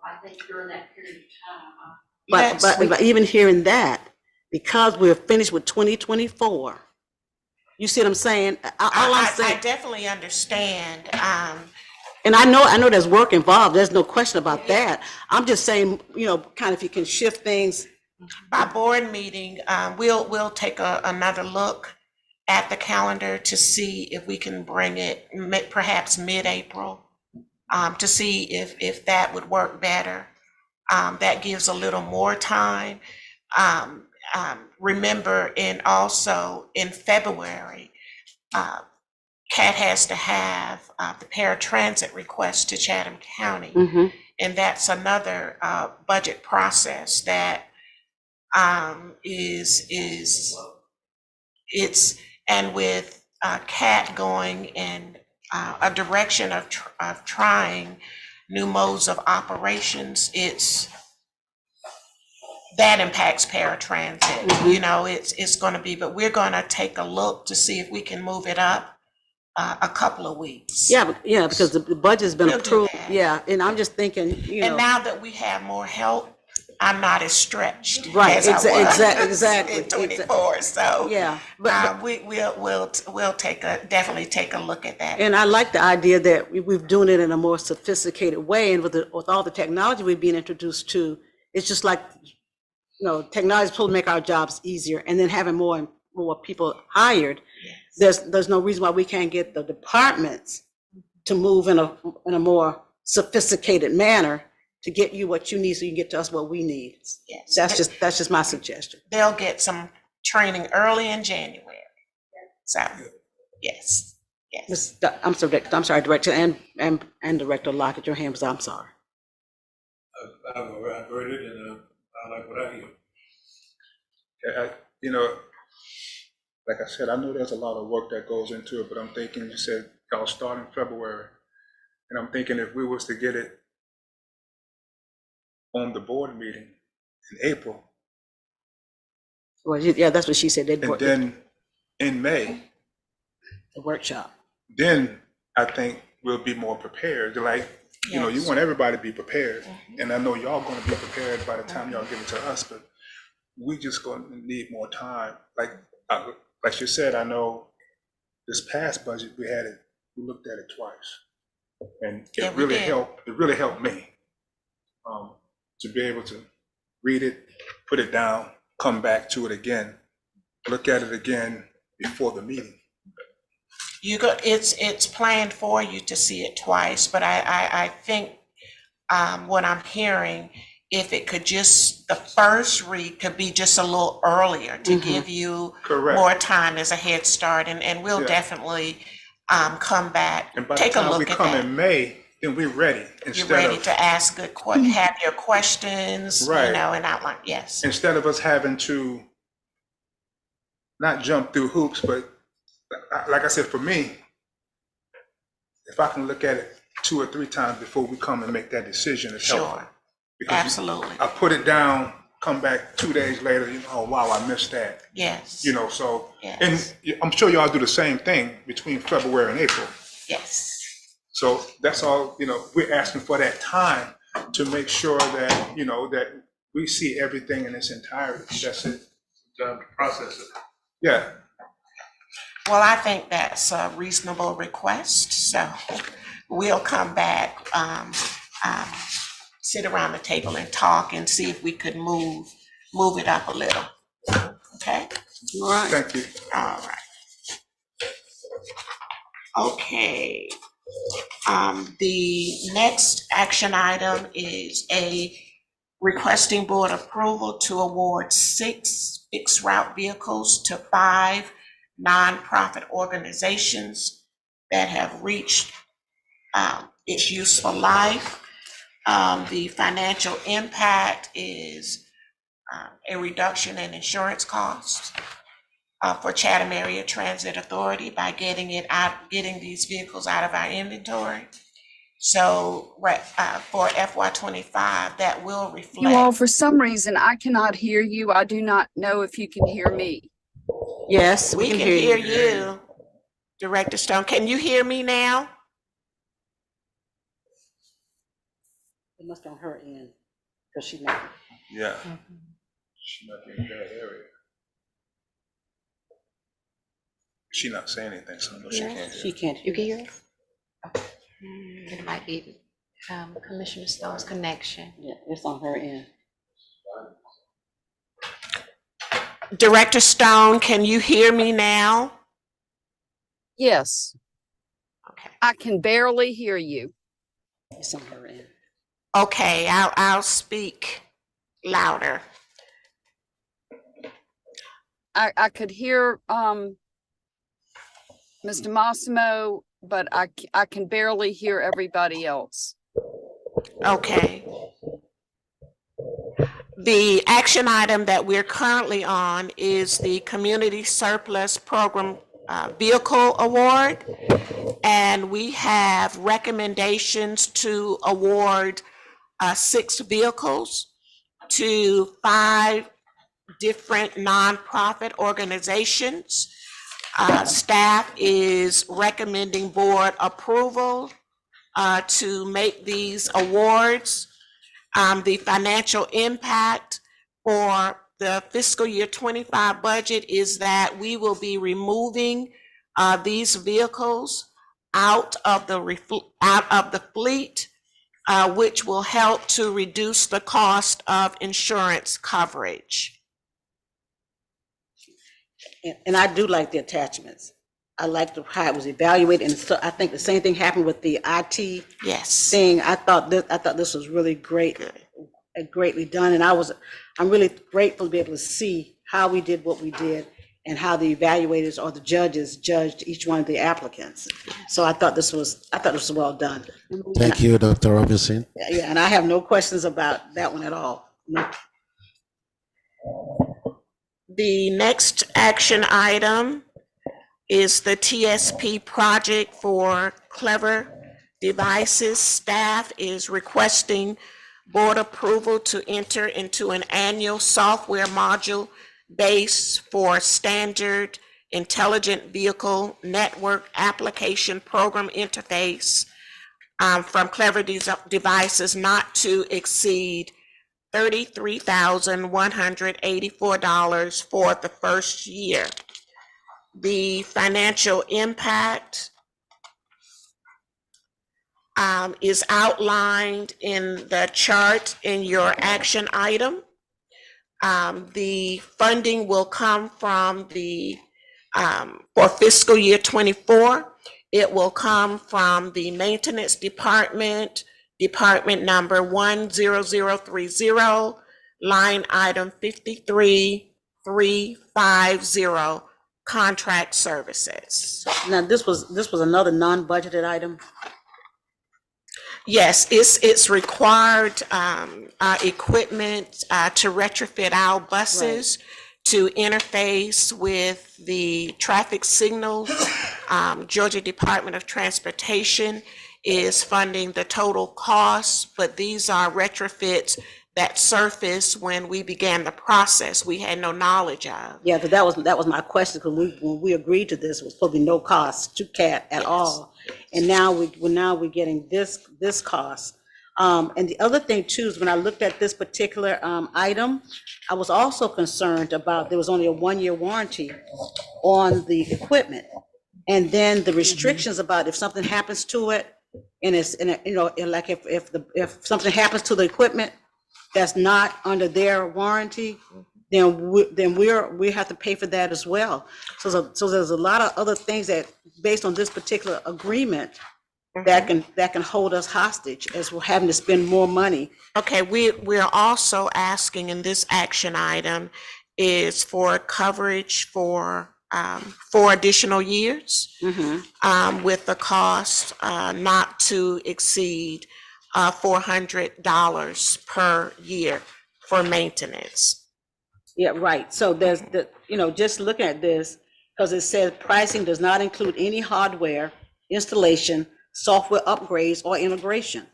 I think during that period of time, but even hearing that, because we're finished with 2024, you see what I'm saying? All I'm saying, I definitely understand. and I know there's work involved, there's no question about that. I'm just saying, kind of if you can shift things. By board meeting, we'll take another look at the calendar to see if we can bring it perhaps mid-April, to see if that would work better. That gives a little more time. Remember, also in February, CAT has to have the paratransit request to Chatham County. And that's another budget process that and with CAT going in a direction of trying new modes of operations, that impacts paratransit. It's going to be, but we're going to take a look to see if we can move it up a couple of weeks. Yeah, because the budget's been We'll do approved. that. Yeah, and I'm just thinking, And now that we have more help, I'm not as stretched Right, as I was exactly. in 24. So yeah, but we'll definitely take a look at that. and I like the idea that we're doing it in a more sophisticated way, and with all the technology we've been introduced to, it's just like, technology is supposed to make our jobs easier, and then having more people hired, there's no reason why we can't get the departments to move in a more sophisticated manner to get you what you need, so you can get to us what we need. Yes. That's just my suggestion. They'll get some training early in January. So, yes. I'm sorry, Director and Director Lockett, your hand was up. I'm sorry. I've heard it, and I like what I hear. Like I said, I know there's a lot of work that goes into it, but I'm thinking, you said y'all start in February, and I'm thinking if we was to get it on the board meeting in April, Well, yeah, that's what she said. and then in May, the workshop. then I think we'll be more prepared. Like, you want everybody to be prepared, and I know y'all going to be prepared by the time y'all give it to us, but we just going to need more time. Like you said, I know this past budget, we looked at it twice, and it really helped. It really helped me to be able to read it, put it down, come back to it again, look at it again before the meeting. It's planned for you to see it twice, but I think what I'm hearing, if it could the first read could be just a little earlier to give you more time as a head start, and we'll definitely come back, and by take the a time look we at come that. in May, then we're ready. You're ready to ask good questions, have your questions, Right. and outline. Yes. Instead of us having to not jump through hoops, but like I said, for me, if I can look at it 2 or 3 times before we come and make that decision, it's helpful. Sure. Because Absolutely. I put it down, come back 2 days later, oh wow, I missed that. Yes. So, Yes. and I'm sure y'all do the same thing between February and April. Yes. So that's all, we're asking for that time to make sure that, that we see everything in its entirety. That's it. Time to process it. Yeah. Well, I think that's a reasonable request, so we'll come back sit around the table and talk and see if we could move it up a little. Okay? All right. Thank you. All right. Okay. The next action item is requesting board approval to award 6 fixed route vehicles to 5 nonprofit organizations that have reached its useful life. The financial impact is a reduction in insurance costs for Chatham Area Transit Authority by getting these vehicles out of our inventory. So for FY25, that will reflect. You all, for some reason, I cannot hear you. I do not know if you can hear me. Yes, We can hear you, Director Stone. Can you hear me now? It must be on her end, because she might. Yeah. She might be in that area. She not saying anything, so I know she can't. She can't You hear. can hear us? Okay. It might be Commissioner Stone's connection. Yeah, it's on her end. Director Stone, can you hear me now? Yes, Okay. I can barely hear you. It's on her end. Okay, I'll speak louder. I could hear Mr. Massimo, but I can barely hear everybody else. Okay. The action item that we're currently on is the Community Surplus Program Vehicle Award. And we have recommendations to award 6 vehicles to 5 different nonprofit organizations. Staff is recommending board approval to make these awards. The financial impact for the fiscal year 25 budget is that we will be removing these vehicles out of the fleet, which will help to reduce the cost of insurance coverage. And I do like the attachments. I like how it was evaluated, and so I think the same thing happened with the IT Yes. thing. I thought this was really great, greatly done, and I'm really grateful to be able to see how we did what we did and how the evaluators or the judges judged each one of the applicants. So I thought this was well done. Thank you, Dr. Robinson. Yeah, and I have no questions about that one at all. No. The next action item is the TSP project for Clever Devices. Staff is requesting board approval to enter into an annual software module base for standard intelligent vehicle network application program interface from Clever Devices not to exceed $33,184 for the first year. The financial impact is outlined in the chart in your action item. The funding will come from for fiscal year 24, it will come from the maintenance department, department number 10030, line item 53350, contract services. Now, this was another non-budgeted item. Yes, it's required equipment to retrofit our buses to interface with the traffic signals. Georgia Department of Transportation is funding the total cost, but these are retrofits that surfaced when we began the process. We had no knowledge of. Yeah, but that was my question, because when we agreed to this, it was supposed to be no cost to CAT at all. And now we're getting this cost. And the other thing too is when I looked at this particular item, I was also concerned about there was only a 1-year warranty on the equipment. And then the restrictions about if something happens to it, and it's, and you know, and like if something happens to the equipment that's not under their warranty, then we have to pay for that as well. So there's a lot of other things that, based on this particular agreement, that can hold us hostage as we're having to spend more money. Okay, we're also asking in this action item is for coverage for 4 additional years, with the cost not to exceed $400 per year for maintenance. Yeah, right. So there's the, you know, just looking at this, because it says pricing does not include any hardware, installation, software upgrades, or integration.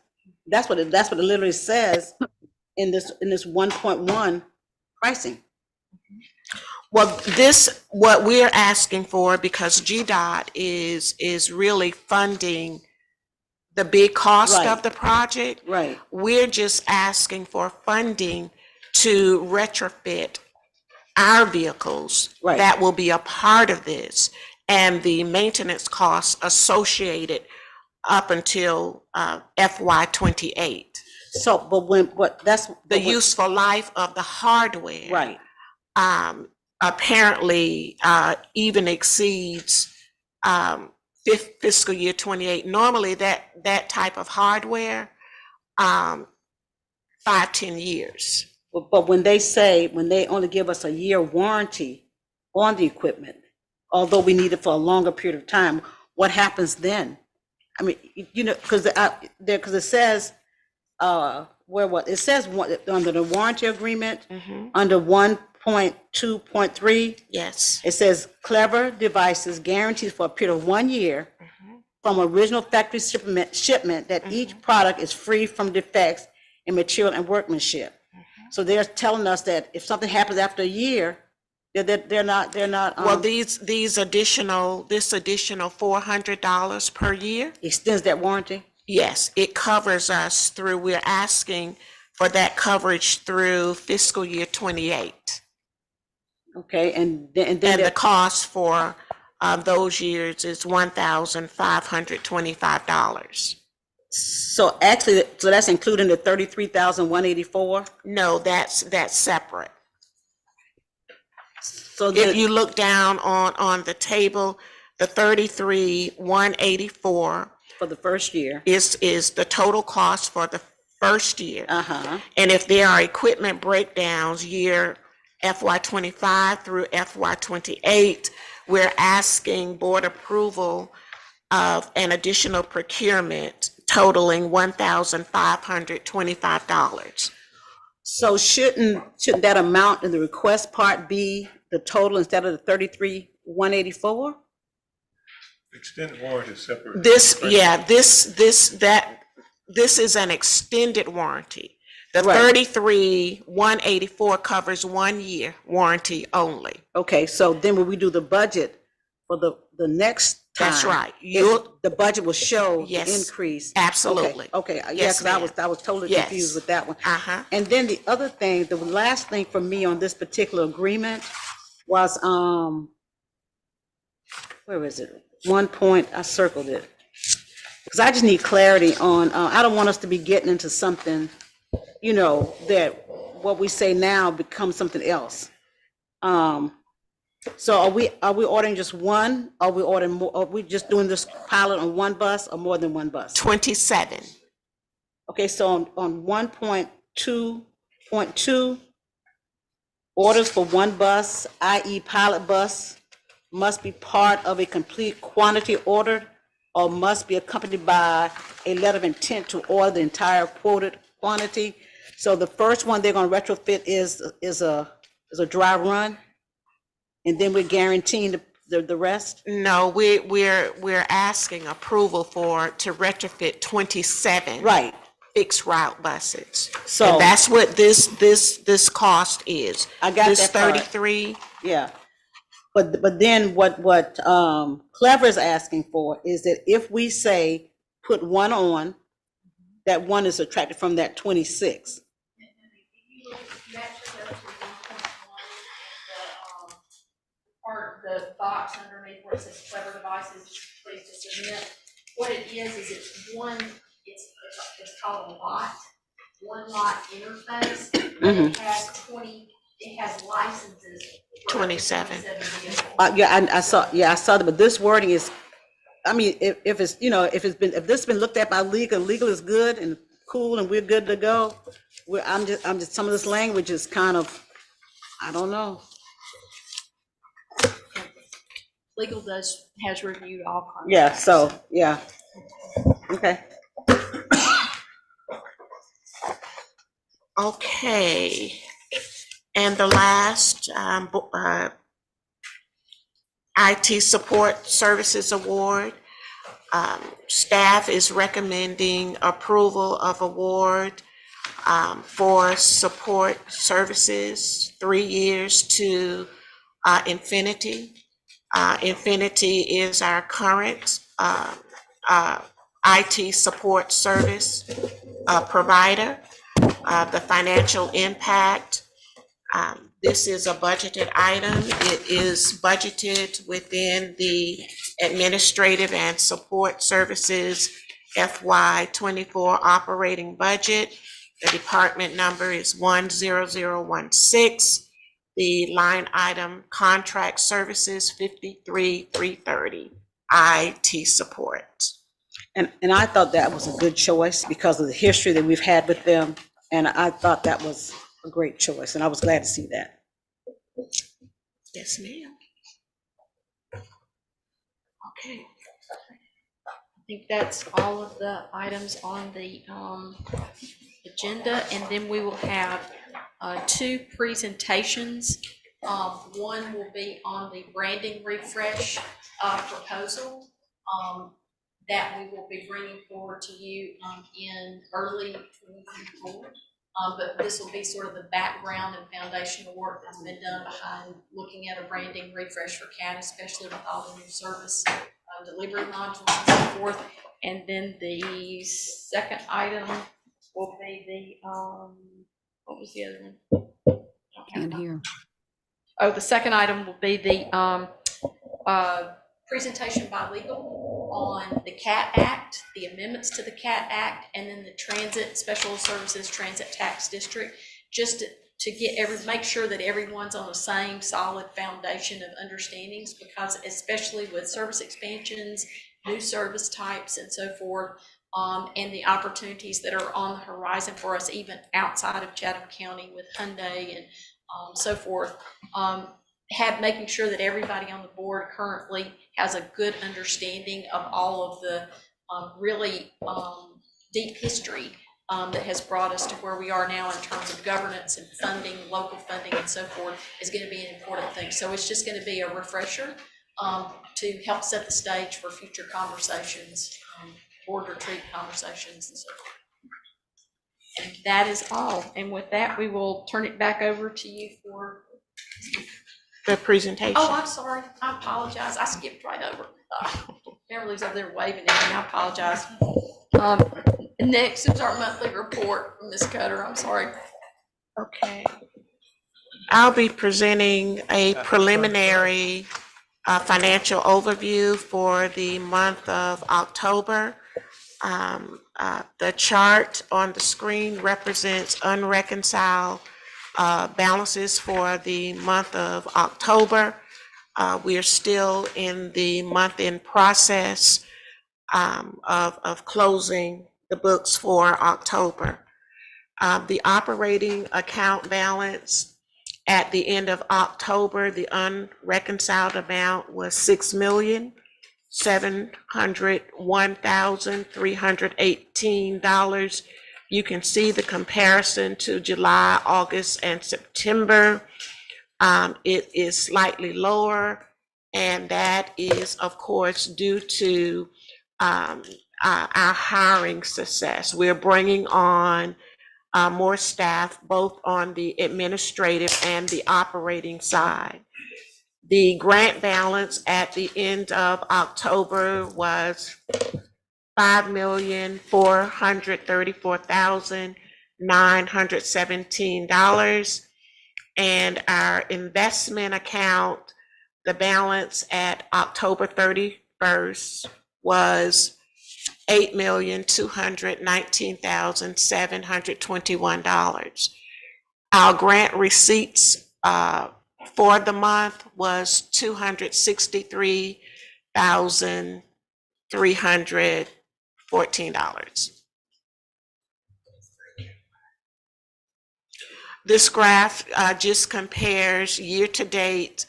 That's what it literally says in this 1.1 pricing. Well, what we're asking for, because GDOT is really funding the big cost Right. of the project. Right. We're just asking for funding to retrofit our vehicles Right. that will be a part of this, and the maintenance costs associated up until FY '28. So, but that's. The useful life of the hardware. Right. Apparently even exceeds fiscal year '28. Normally that type of hardware, 5-10 years. But when they only give us a year warranty on the equipment, although we need it for a longer period of time, what happens then? I mean, you know, because it says, it says under the warranty agreement, under 1.2.3, Yes. it says Clever Devices guarantees for a period of 1 year from original factory shipment that each product is free from defects in material and workmanship. So they're telling us that if something happens after a year, they're not. Well, this additional $400 per year, extends that warranty. yes, it covers us through, we're asking for that coverage through fiscal year '28. Okay, and then And the cost for those years is $1,525. so actually, so that's including the 33,184. No, that's separate. So If you look down on the table, the 33,184 for the first year. is the total cost for the first year. Uh-huh. And if there are equipment breakdowns year FY '25 through FY '28, we're asking board approval of an additional procurement totaling $1,525. So shouldn't that amount in the request part be the total instead of the 33,184? Extended warranty is separate. This is an extended warranty. The Right. 33,184 covers 1 year warranty only. Okay, so then when we do the budget for the next time. That's right. The budget will show the Yes, increase. absolutely. Okay, yeah, Yes, because ma'am. I was totally Yes. confused with that one. Uh-huh. And then the other thing, the last thing for me on this particular agreement was, where is it? One point, I circled it. Because I just need clarity on, I don't want us to be getting into something, you know, that what we say now becomes something else. So are we ordering just one? Are we ordering more? Are we just doing this pilot on one bus or more than one bus? 27. Okay, so on 1.2.2, orders for one bus, i.e. pilot bus, must be part of a complete quantity ordered or must be accompanied by a letter of intent to order the entire quoted quantity. So the first one they're gonna retrofit is a dry run, and then we're guaranteeing the rest? No, we're asking approval to retrofit 27. Right. Fixed route buses. So- And that's what this cost is. I got This that part. 33, Yeah, but then what Clever is asking for is that if we say put one on, that one is subtracted from that 26. Part, the box underneath where it says Clever Devices, please to submit, What it is it's one, it's called a lot, one lot interface, but it has licenses. for 27. vehicles. Yeah, I saw that, but this wording is, I mean, if it's, you know, if this has been looked at by legal is good and cool and we're good to go, I'm just, some of this language is kind of, I don't know. Legal has reviewed all contracts. Yeah, so, yeah. Okay. Okay. And the last, IT Support Services Award. Staff is recommending approval of award for support services, 3 years to Infinity. Infinity is our current IT support service provider. The financial impact, this is a budgeted item. It is budgeted within the administrative and support services FY24 operating budget. The department number is 10016. The line item contract services 53,330, IT support. And I thought that was a good choice because of the history that we've had with them. And I thought that was a great choice, and I was glad to see that. Yes, ma'am. Okay. I think that's all of the items on the agenda, and then we will have 2 presentations. One will be on the branding refresh proposal that we will be bringing forward to you in early 2024. But this will be sort of the background and foundational work that's been done behind looking at a branding refresh for CAT, especially with all the new service delivery modules and so forth. And then the second item will be the, what was the other one? Can't hear. Oh, the second item will be the presentation by legal on the CAT Act, the amendments to the CAT Act, and then the Transit Special Services Transit Tax District, just to get make sure that everyone's on the same solid foundation of understandings, because especially with service expansions, new service types and so forth, and the opportunities that are on the horizon for us even outside of Chatham County with Hyundai and so forth, making sure that everybody on the board currently has a good understanding of all of the really deep history that has brought us to where we are now in terms of governance and funding, local funding and so forth, is going to be an important thing. So it's just going to be a refresher to help set the stage for future conversations, board retreat conversations and so forth. And that is all. And with that, we will turn it back over to you for The presentation. Oh, I'm sorry. I apologize. I skipped right over. Beverly's over there waving at me. I apologize. Next is our monthly report from Ms. Cutter. I'm sorry. Okay. I'll be presenting a preliminary financial overview for the month of October. The chart on the screen represents unreconciled balances for the month of October. We are still in the month-end process of closing the books for October. The operating account balance at the end of October, the unreconciled amount was $6,701,318. You can see the comparison to July, August, and September. It is slightly lower, and that is, of course, due to our hiring success. We're bringing on more staff, both on the administrative and the operating side. The grant balance at the end of October was $5,434,917. And our investment account, the balance at October 31st was $8,219,721. Our grant receipts for the month was $263,314. This graph just compares year-to-date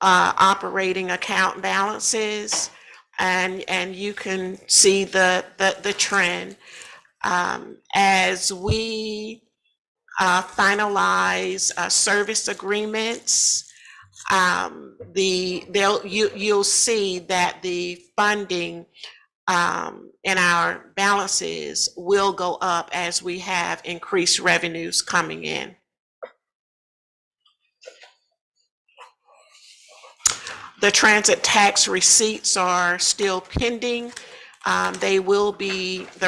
operating account balances, and you can see the trend. As we finalize service agreements, you'll see that the funding in our balances will go up as we have increased revenues coming in. The transit tax receipts are still pending. The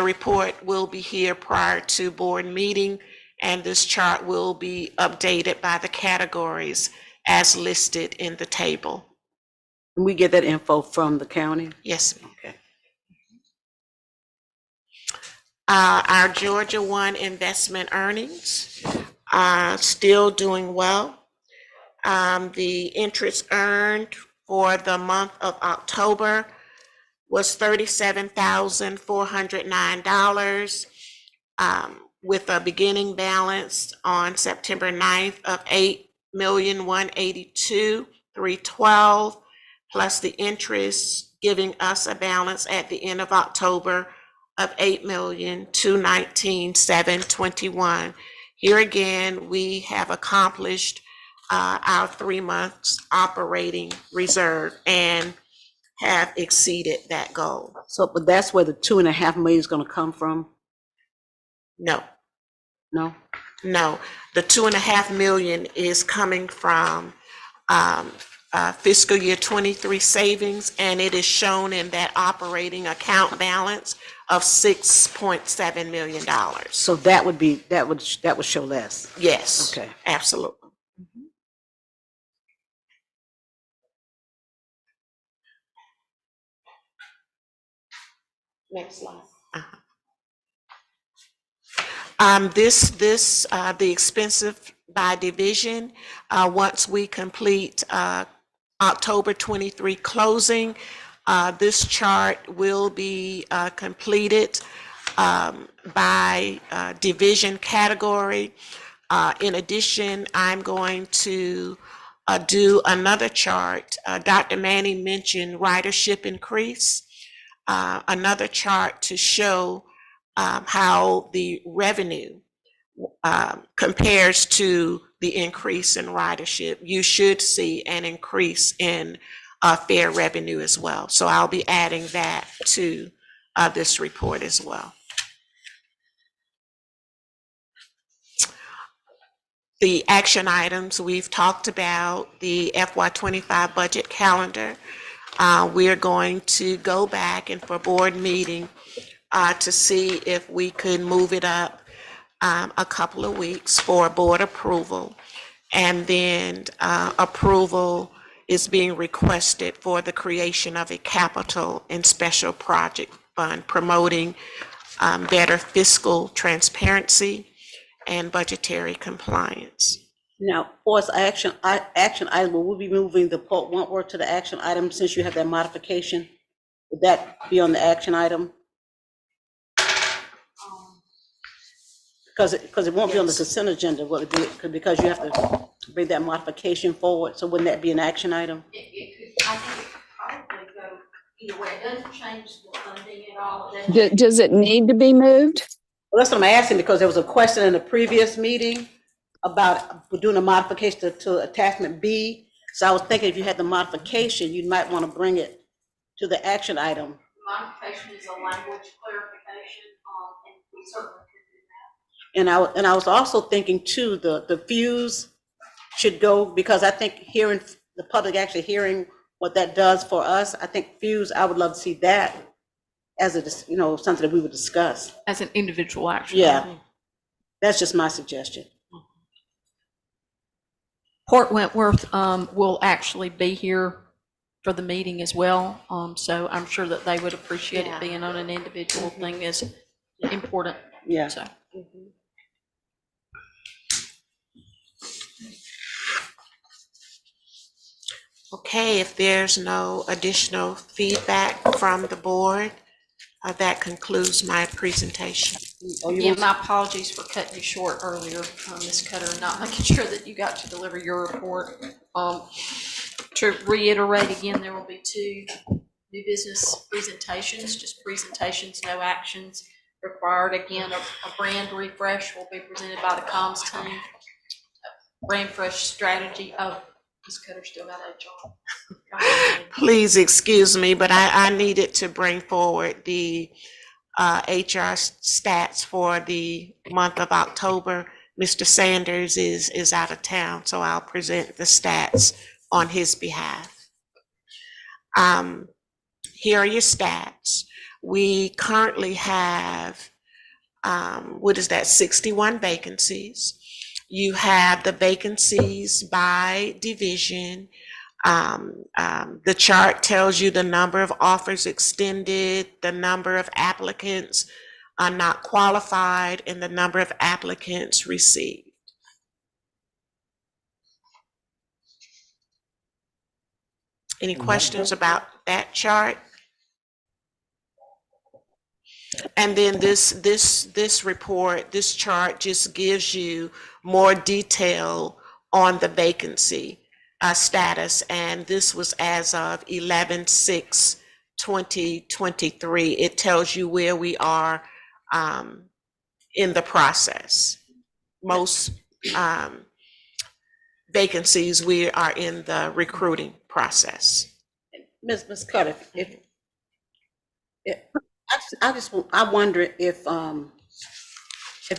report will be here prior to board meeting, and this chart will be updated by the categories as listed in the table. And we get that info from the county? Yes, ma'am. Okay. Our Georgia One investment earnings are still doing well. The interest earned for the month of October was $37,409, with a beginning balance on September 9th of $8,182,312, plus the interest giving us a balance at the end of October of $8,219,721. Here again, we have accomplished our 3 months operating reserve and have exceeded that goal. So, but that's where the 2.5 million is gonna come from? No, No? no, the 2.5 million is coming from fiscal year 23 savings, and it is shown in that operating account balance of $6.7 million. So that would show less? Yes. Okay. Absolutely. Next slide. The expensive by division, once we complete October 23 closing, this chart will be completed by division category. In addition, I'm going to do another chart. Dr. Manning mentioned ridership increase. Another chart to show how the revenue compares to the increase in ridership. You should see an increase in fare revenue as well. So I'll be adding that to this report as well. The action items we've talked about, the FY25 budget calendar. We are going to go back and for board meeting to see if we could move it up a couple of weeks for board approval. And then approval is being requested for the creation of a capital and special project fund promoting better fiscal transparency and budgetary compliance. Now, for us, action item, will we be moving the Port Wentworth to the action item since you have that modification? Would that be on the action item? Because it won't be on the consent agenda, will it be? Because you have to bring that modification forward, so wouldn't that be an action item? I think it could probably go either way. It doesn't change the funding at all. It doesn't Does it need to be moved? Well, that's what I'm asking, because there was a question in the previous meeting about doing a modification to attachment B. So I was thinking if you had the modification, you might want to bring it to the action item. Modification is a language clarification, and we certainly could do that. And I was also thinking too, the fuse should go, because I think hearing, the public actually hearing what that does for us, I think fuse, I would love to see that as a, something that we would discuss. As an individual action. Yeah, that's just my suggestion. Port Wentworth will actually be here for the meeting as well. So I'm sure that they would appreciate Yeah. it being on an individual thing is important. Yeah. So, Okay, if there's no additional feedback from the board, that concludes my presentation. Oh, you yeah, want, my apologies for cutting you short earlier, Ms. Cutter, and not making sure that you got to deliver your report. To reiterate again, there will be 2 new business presentations, just presentations, no actions required. Again, a brand refresh will be presented by the comms team. Brand fresh strategy. Oh, Ms. Cutter still got HR. Please excuse me, but I needed to bring forward the HR stats for the month of October. Mr. Sanders is out of town, so I'll present the stats on his behalf. Here are your stats. We currently have, 61 vacancies. You have the vacancies by division. The chart tells you the number of offers extended, the number of applicants not qualified, and the number of applicants received. Any questions about that chart? And then this report, this chart just gives you more detail on the vacancy status, and this was as of 11/6/2023. It tells you where we are in the process. Most vacancies, we are in the recruiting process. Ms. Cutter, I wonder if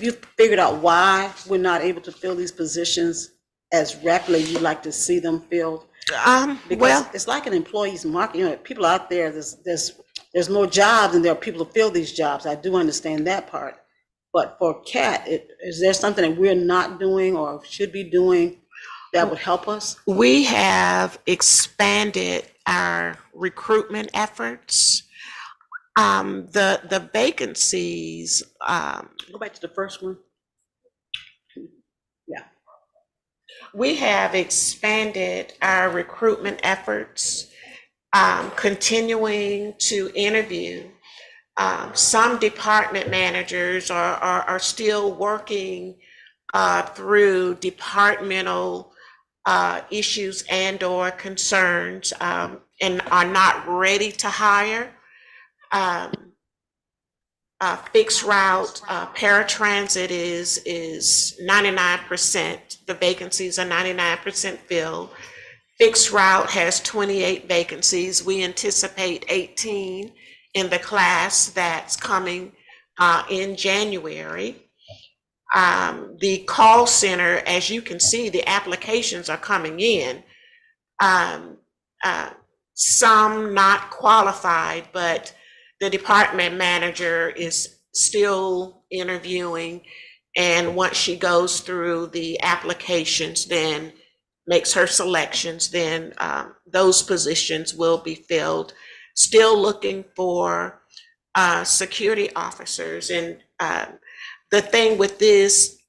you figured out why we're not able to fill these positions as rapidly you'd like to see them filled? Because Well, it's like an employee's market. You know, people out there, there's more jobs and there are people to fill these jobs. I do understand that part. But for CAT, is there something that we're not doing or should be doing that would help us? we have expanded our recruitment efforts. The vacancies, Go back to the first one. we have expanded our recruitment efforts, continuing to interview. Some department managers are still working through departmental issues and/or concerns, and are not ready to hire. Fixed route, paratransit is 99%. The vacancies are 99% filled. Fixed route has 28 vacancies. We anticipate 18 in the class that's coming in January. The call center, as you can see, the applications are coming in. Some not qualified, but the department manager is still interviewing. And once she goes through the applications, then makes her selections, then those positions will be filled. Still looking for security officers. And the thing with this,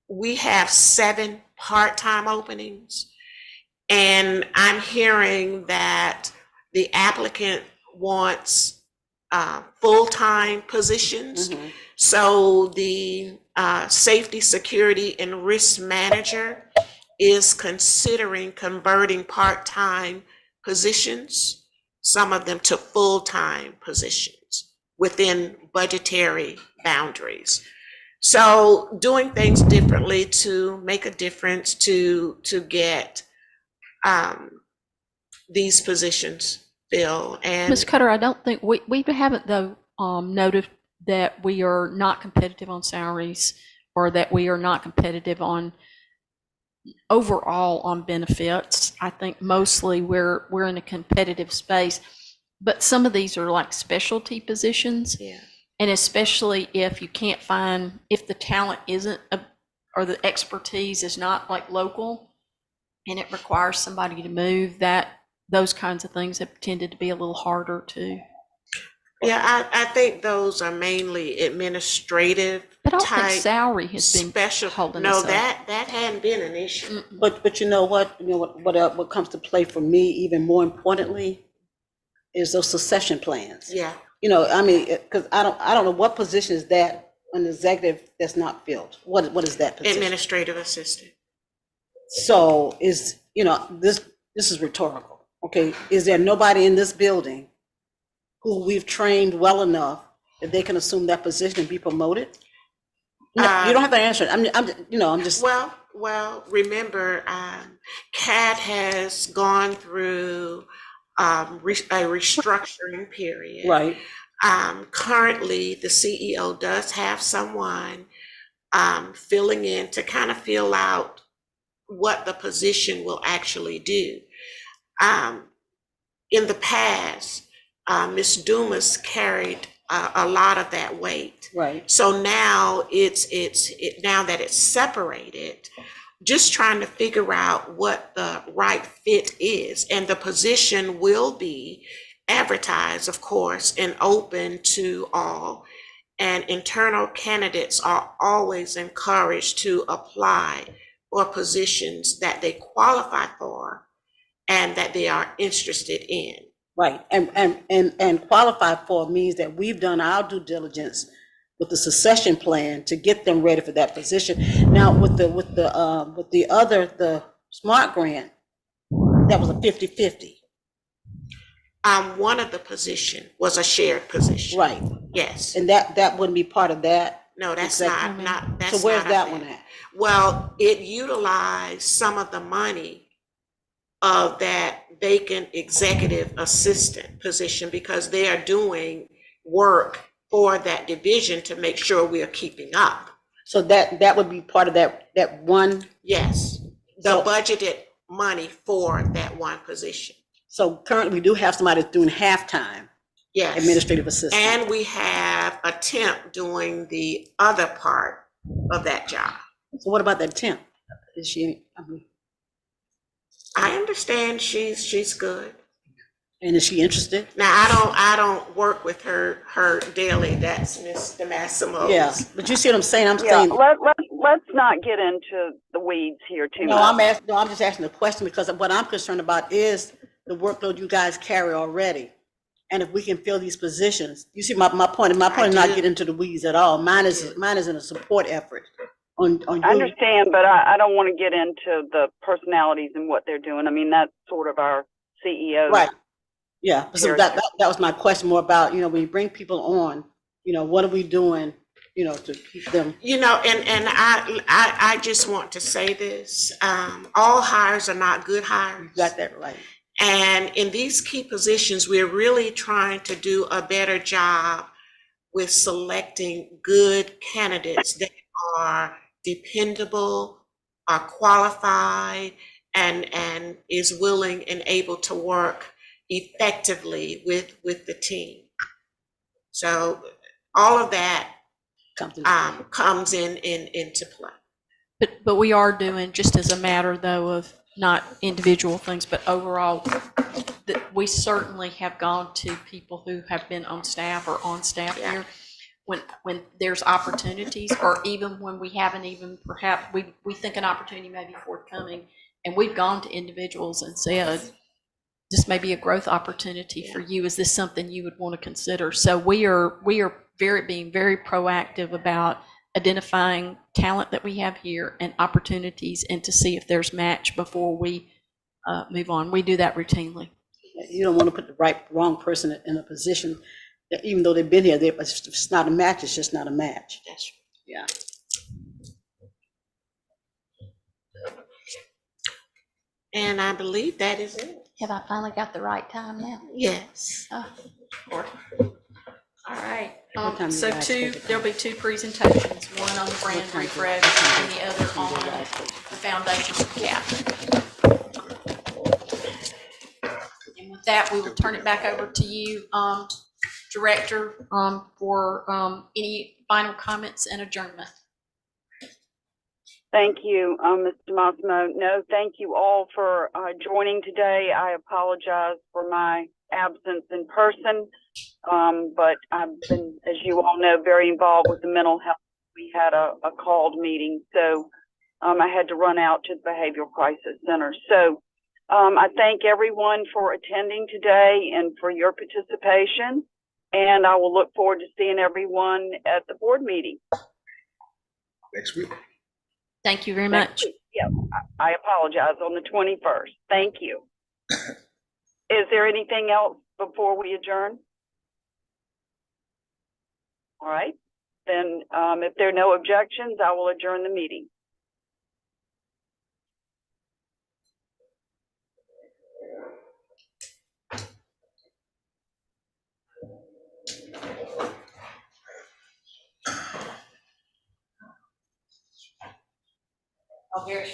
we have 7 part-time openings. And I'm hearing that the applicant wants full-time positions. Mm-hmm. So the safety, security, and risk manager is considering converting part-time positions, some of them to full-time positions within budgetary boundaries. So doing things differently to make a difference to get these positions filled. And Ms. Cutter, I don't think, we haven't though noted that we are not competitive on salaries or that we are not competitive on overall on benefits. I think mostly we're in a competitive space, but some of these are like specialty positions. yeah. And especially if you can't find, if the talent isn't, or the expertise is not like local and it requires somebody to move, that those kinds of things have tended to be a little harder to. Yeah, I think those are mainly administrative But I don't think type salary has been special. holding No, us up. that hadn't been an issue. But you know what, what comes to play for me even more importantly is those succession plans. Yeah, You know, I mean, because I don't know what position is that an executive that's not filled. What is that position? administrative assistant. So is, this is rhetorical, okay? Is there nobody in this building who we've trained well enough that they can assume that position and be promoted? No, you don't have to answer it. I'm just. Well, remember, CAT has gone through a restructuring period. Right. Currently, the CEO does have someone filling in to kind of fill out what the position will actually do. In the past, Ms. Dumas carried a lot of that weight. Right. So now now that it's separated, just trying to figure out what the right fit is. And the position will be advertised, of course, and open to all. And internal candidates are always encouraged to apply for positions that they qualify for and that they are interested in. Right, and qualify for means that we've done our due diligence with the succession plan to get them ready for that position. Now, with the other SMART grant, that was a 50-50. One of the position was a shared position. Right, Yes. and that wouldn't be part of that. No, that's Exactly. not, that's So where's not that a one thing. at? Well, it utilized some of the money of that vacant executive assistant position because they are doing work for that division to make sure we are keeping up. So that would be part of that one. Yes, the So- budgeted money for that one position. So currently, we do have somebody that's doing half-time Yes. administrative assistant. And we have a temp doing the other part of that job. So what about that temp? Is she, I understand she's good. and is she interested? Now, I don't work with her daily. That's Miss DeMassimo's. Yeah, but you see what I'm saying? I'm Yeah, saying, let's not get into the weeds here too no, much. I'm just asking a question because what I'm concerned about is the workload you guys carry already. And if we can fill these positions, you see my point, and my point is not do. get into the weeds at all. Mine is in a support effort on I you. understand, but I don't want to get into the personalities and what they're doing. I mean, that's sort of our CEO. Right, yeah, so Here. that was my question more about, when you bring people on, what are we doing, to keep them? And I just want to say this, all hires are not good hires. You got that right. And in these key positions, we're really trying to do a better job with selecting good candidates that are dependable, are qualified, and is willing and able to work effectively with the team. So all of that comes into play. But we are doing, just as a matter though of not individual things, but overall, that we certainly have gone to people who have been on staff or on staff Yeah. here. When there's opportunities, or even when we haven't even, perhaps, we think an opportunity may be forthcoming, and we've gone to individuals and said, this may be a growth opportunity for you. Is this something you would want to consider? So we are being very proactive about identifying talent that we have here and opportunities, and to see if there's match before we move on. We do that routinely. You don't want to put the wrong person in a position that even though they've been here, if it's not a match, it's just not a match. That's Yeah. And I believe that is it. Have I finally got the right time now? Yes. All right. What time So you guys take it? there'll be two presentations, one on the brand time? refresh and the other on the foundations of CAP. And with that, we will turn it back over to you, Director, for any final comments and adjournment. Thank you, Mr. Massimo. No, thank you all for joining today. I apologize for my absence in person, but I've been, as you all know, very involved with the mental health. We had a called meeting, so I had to run out to the Behavioral Crisis Center. So I thank everyone for attending today and for your participation, and I will look forward to seeing everyone at the board meeting. Next week. Thank you very Next much. week. Yeah, I apologize, on the 21st. Thank you. Is there anything else before we adjourn? All right, then if there are no objections, I will adjourn the meeting. Oh, here.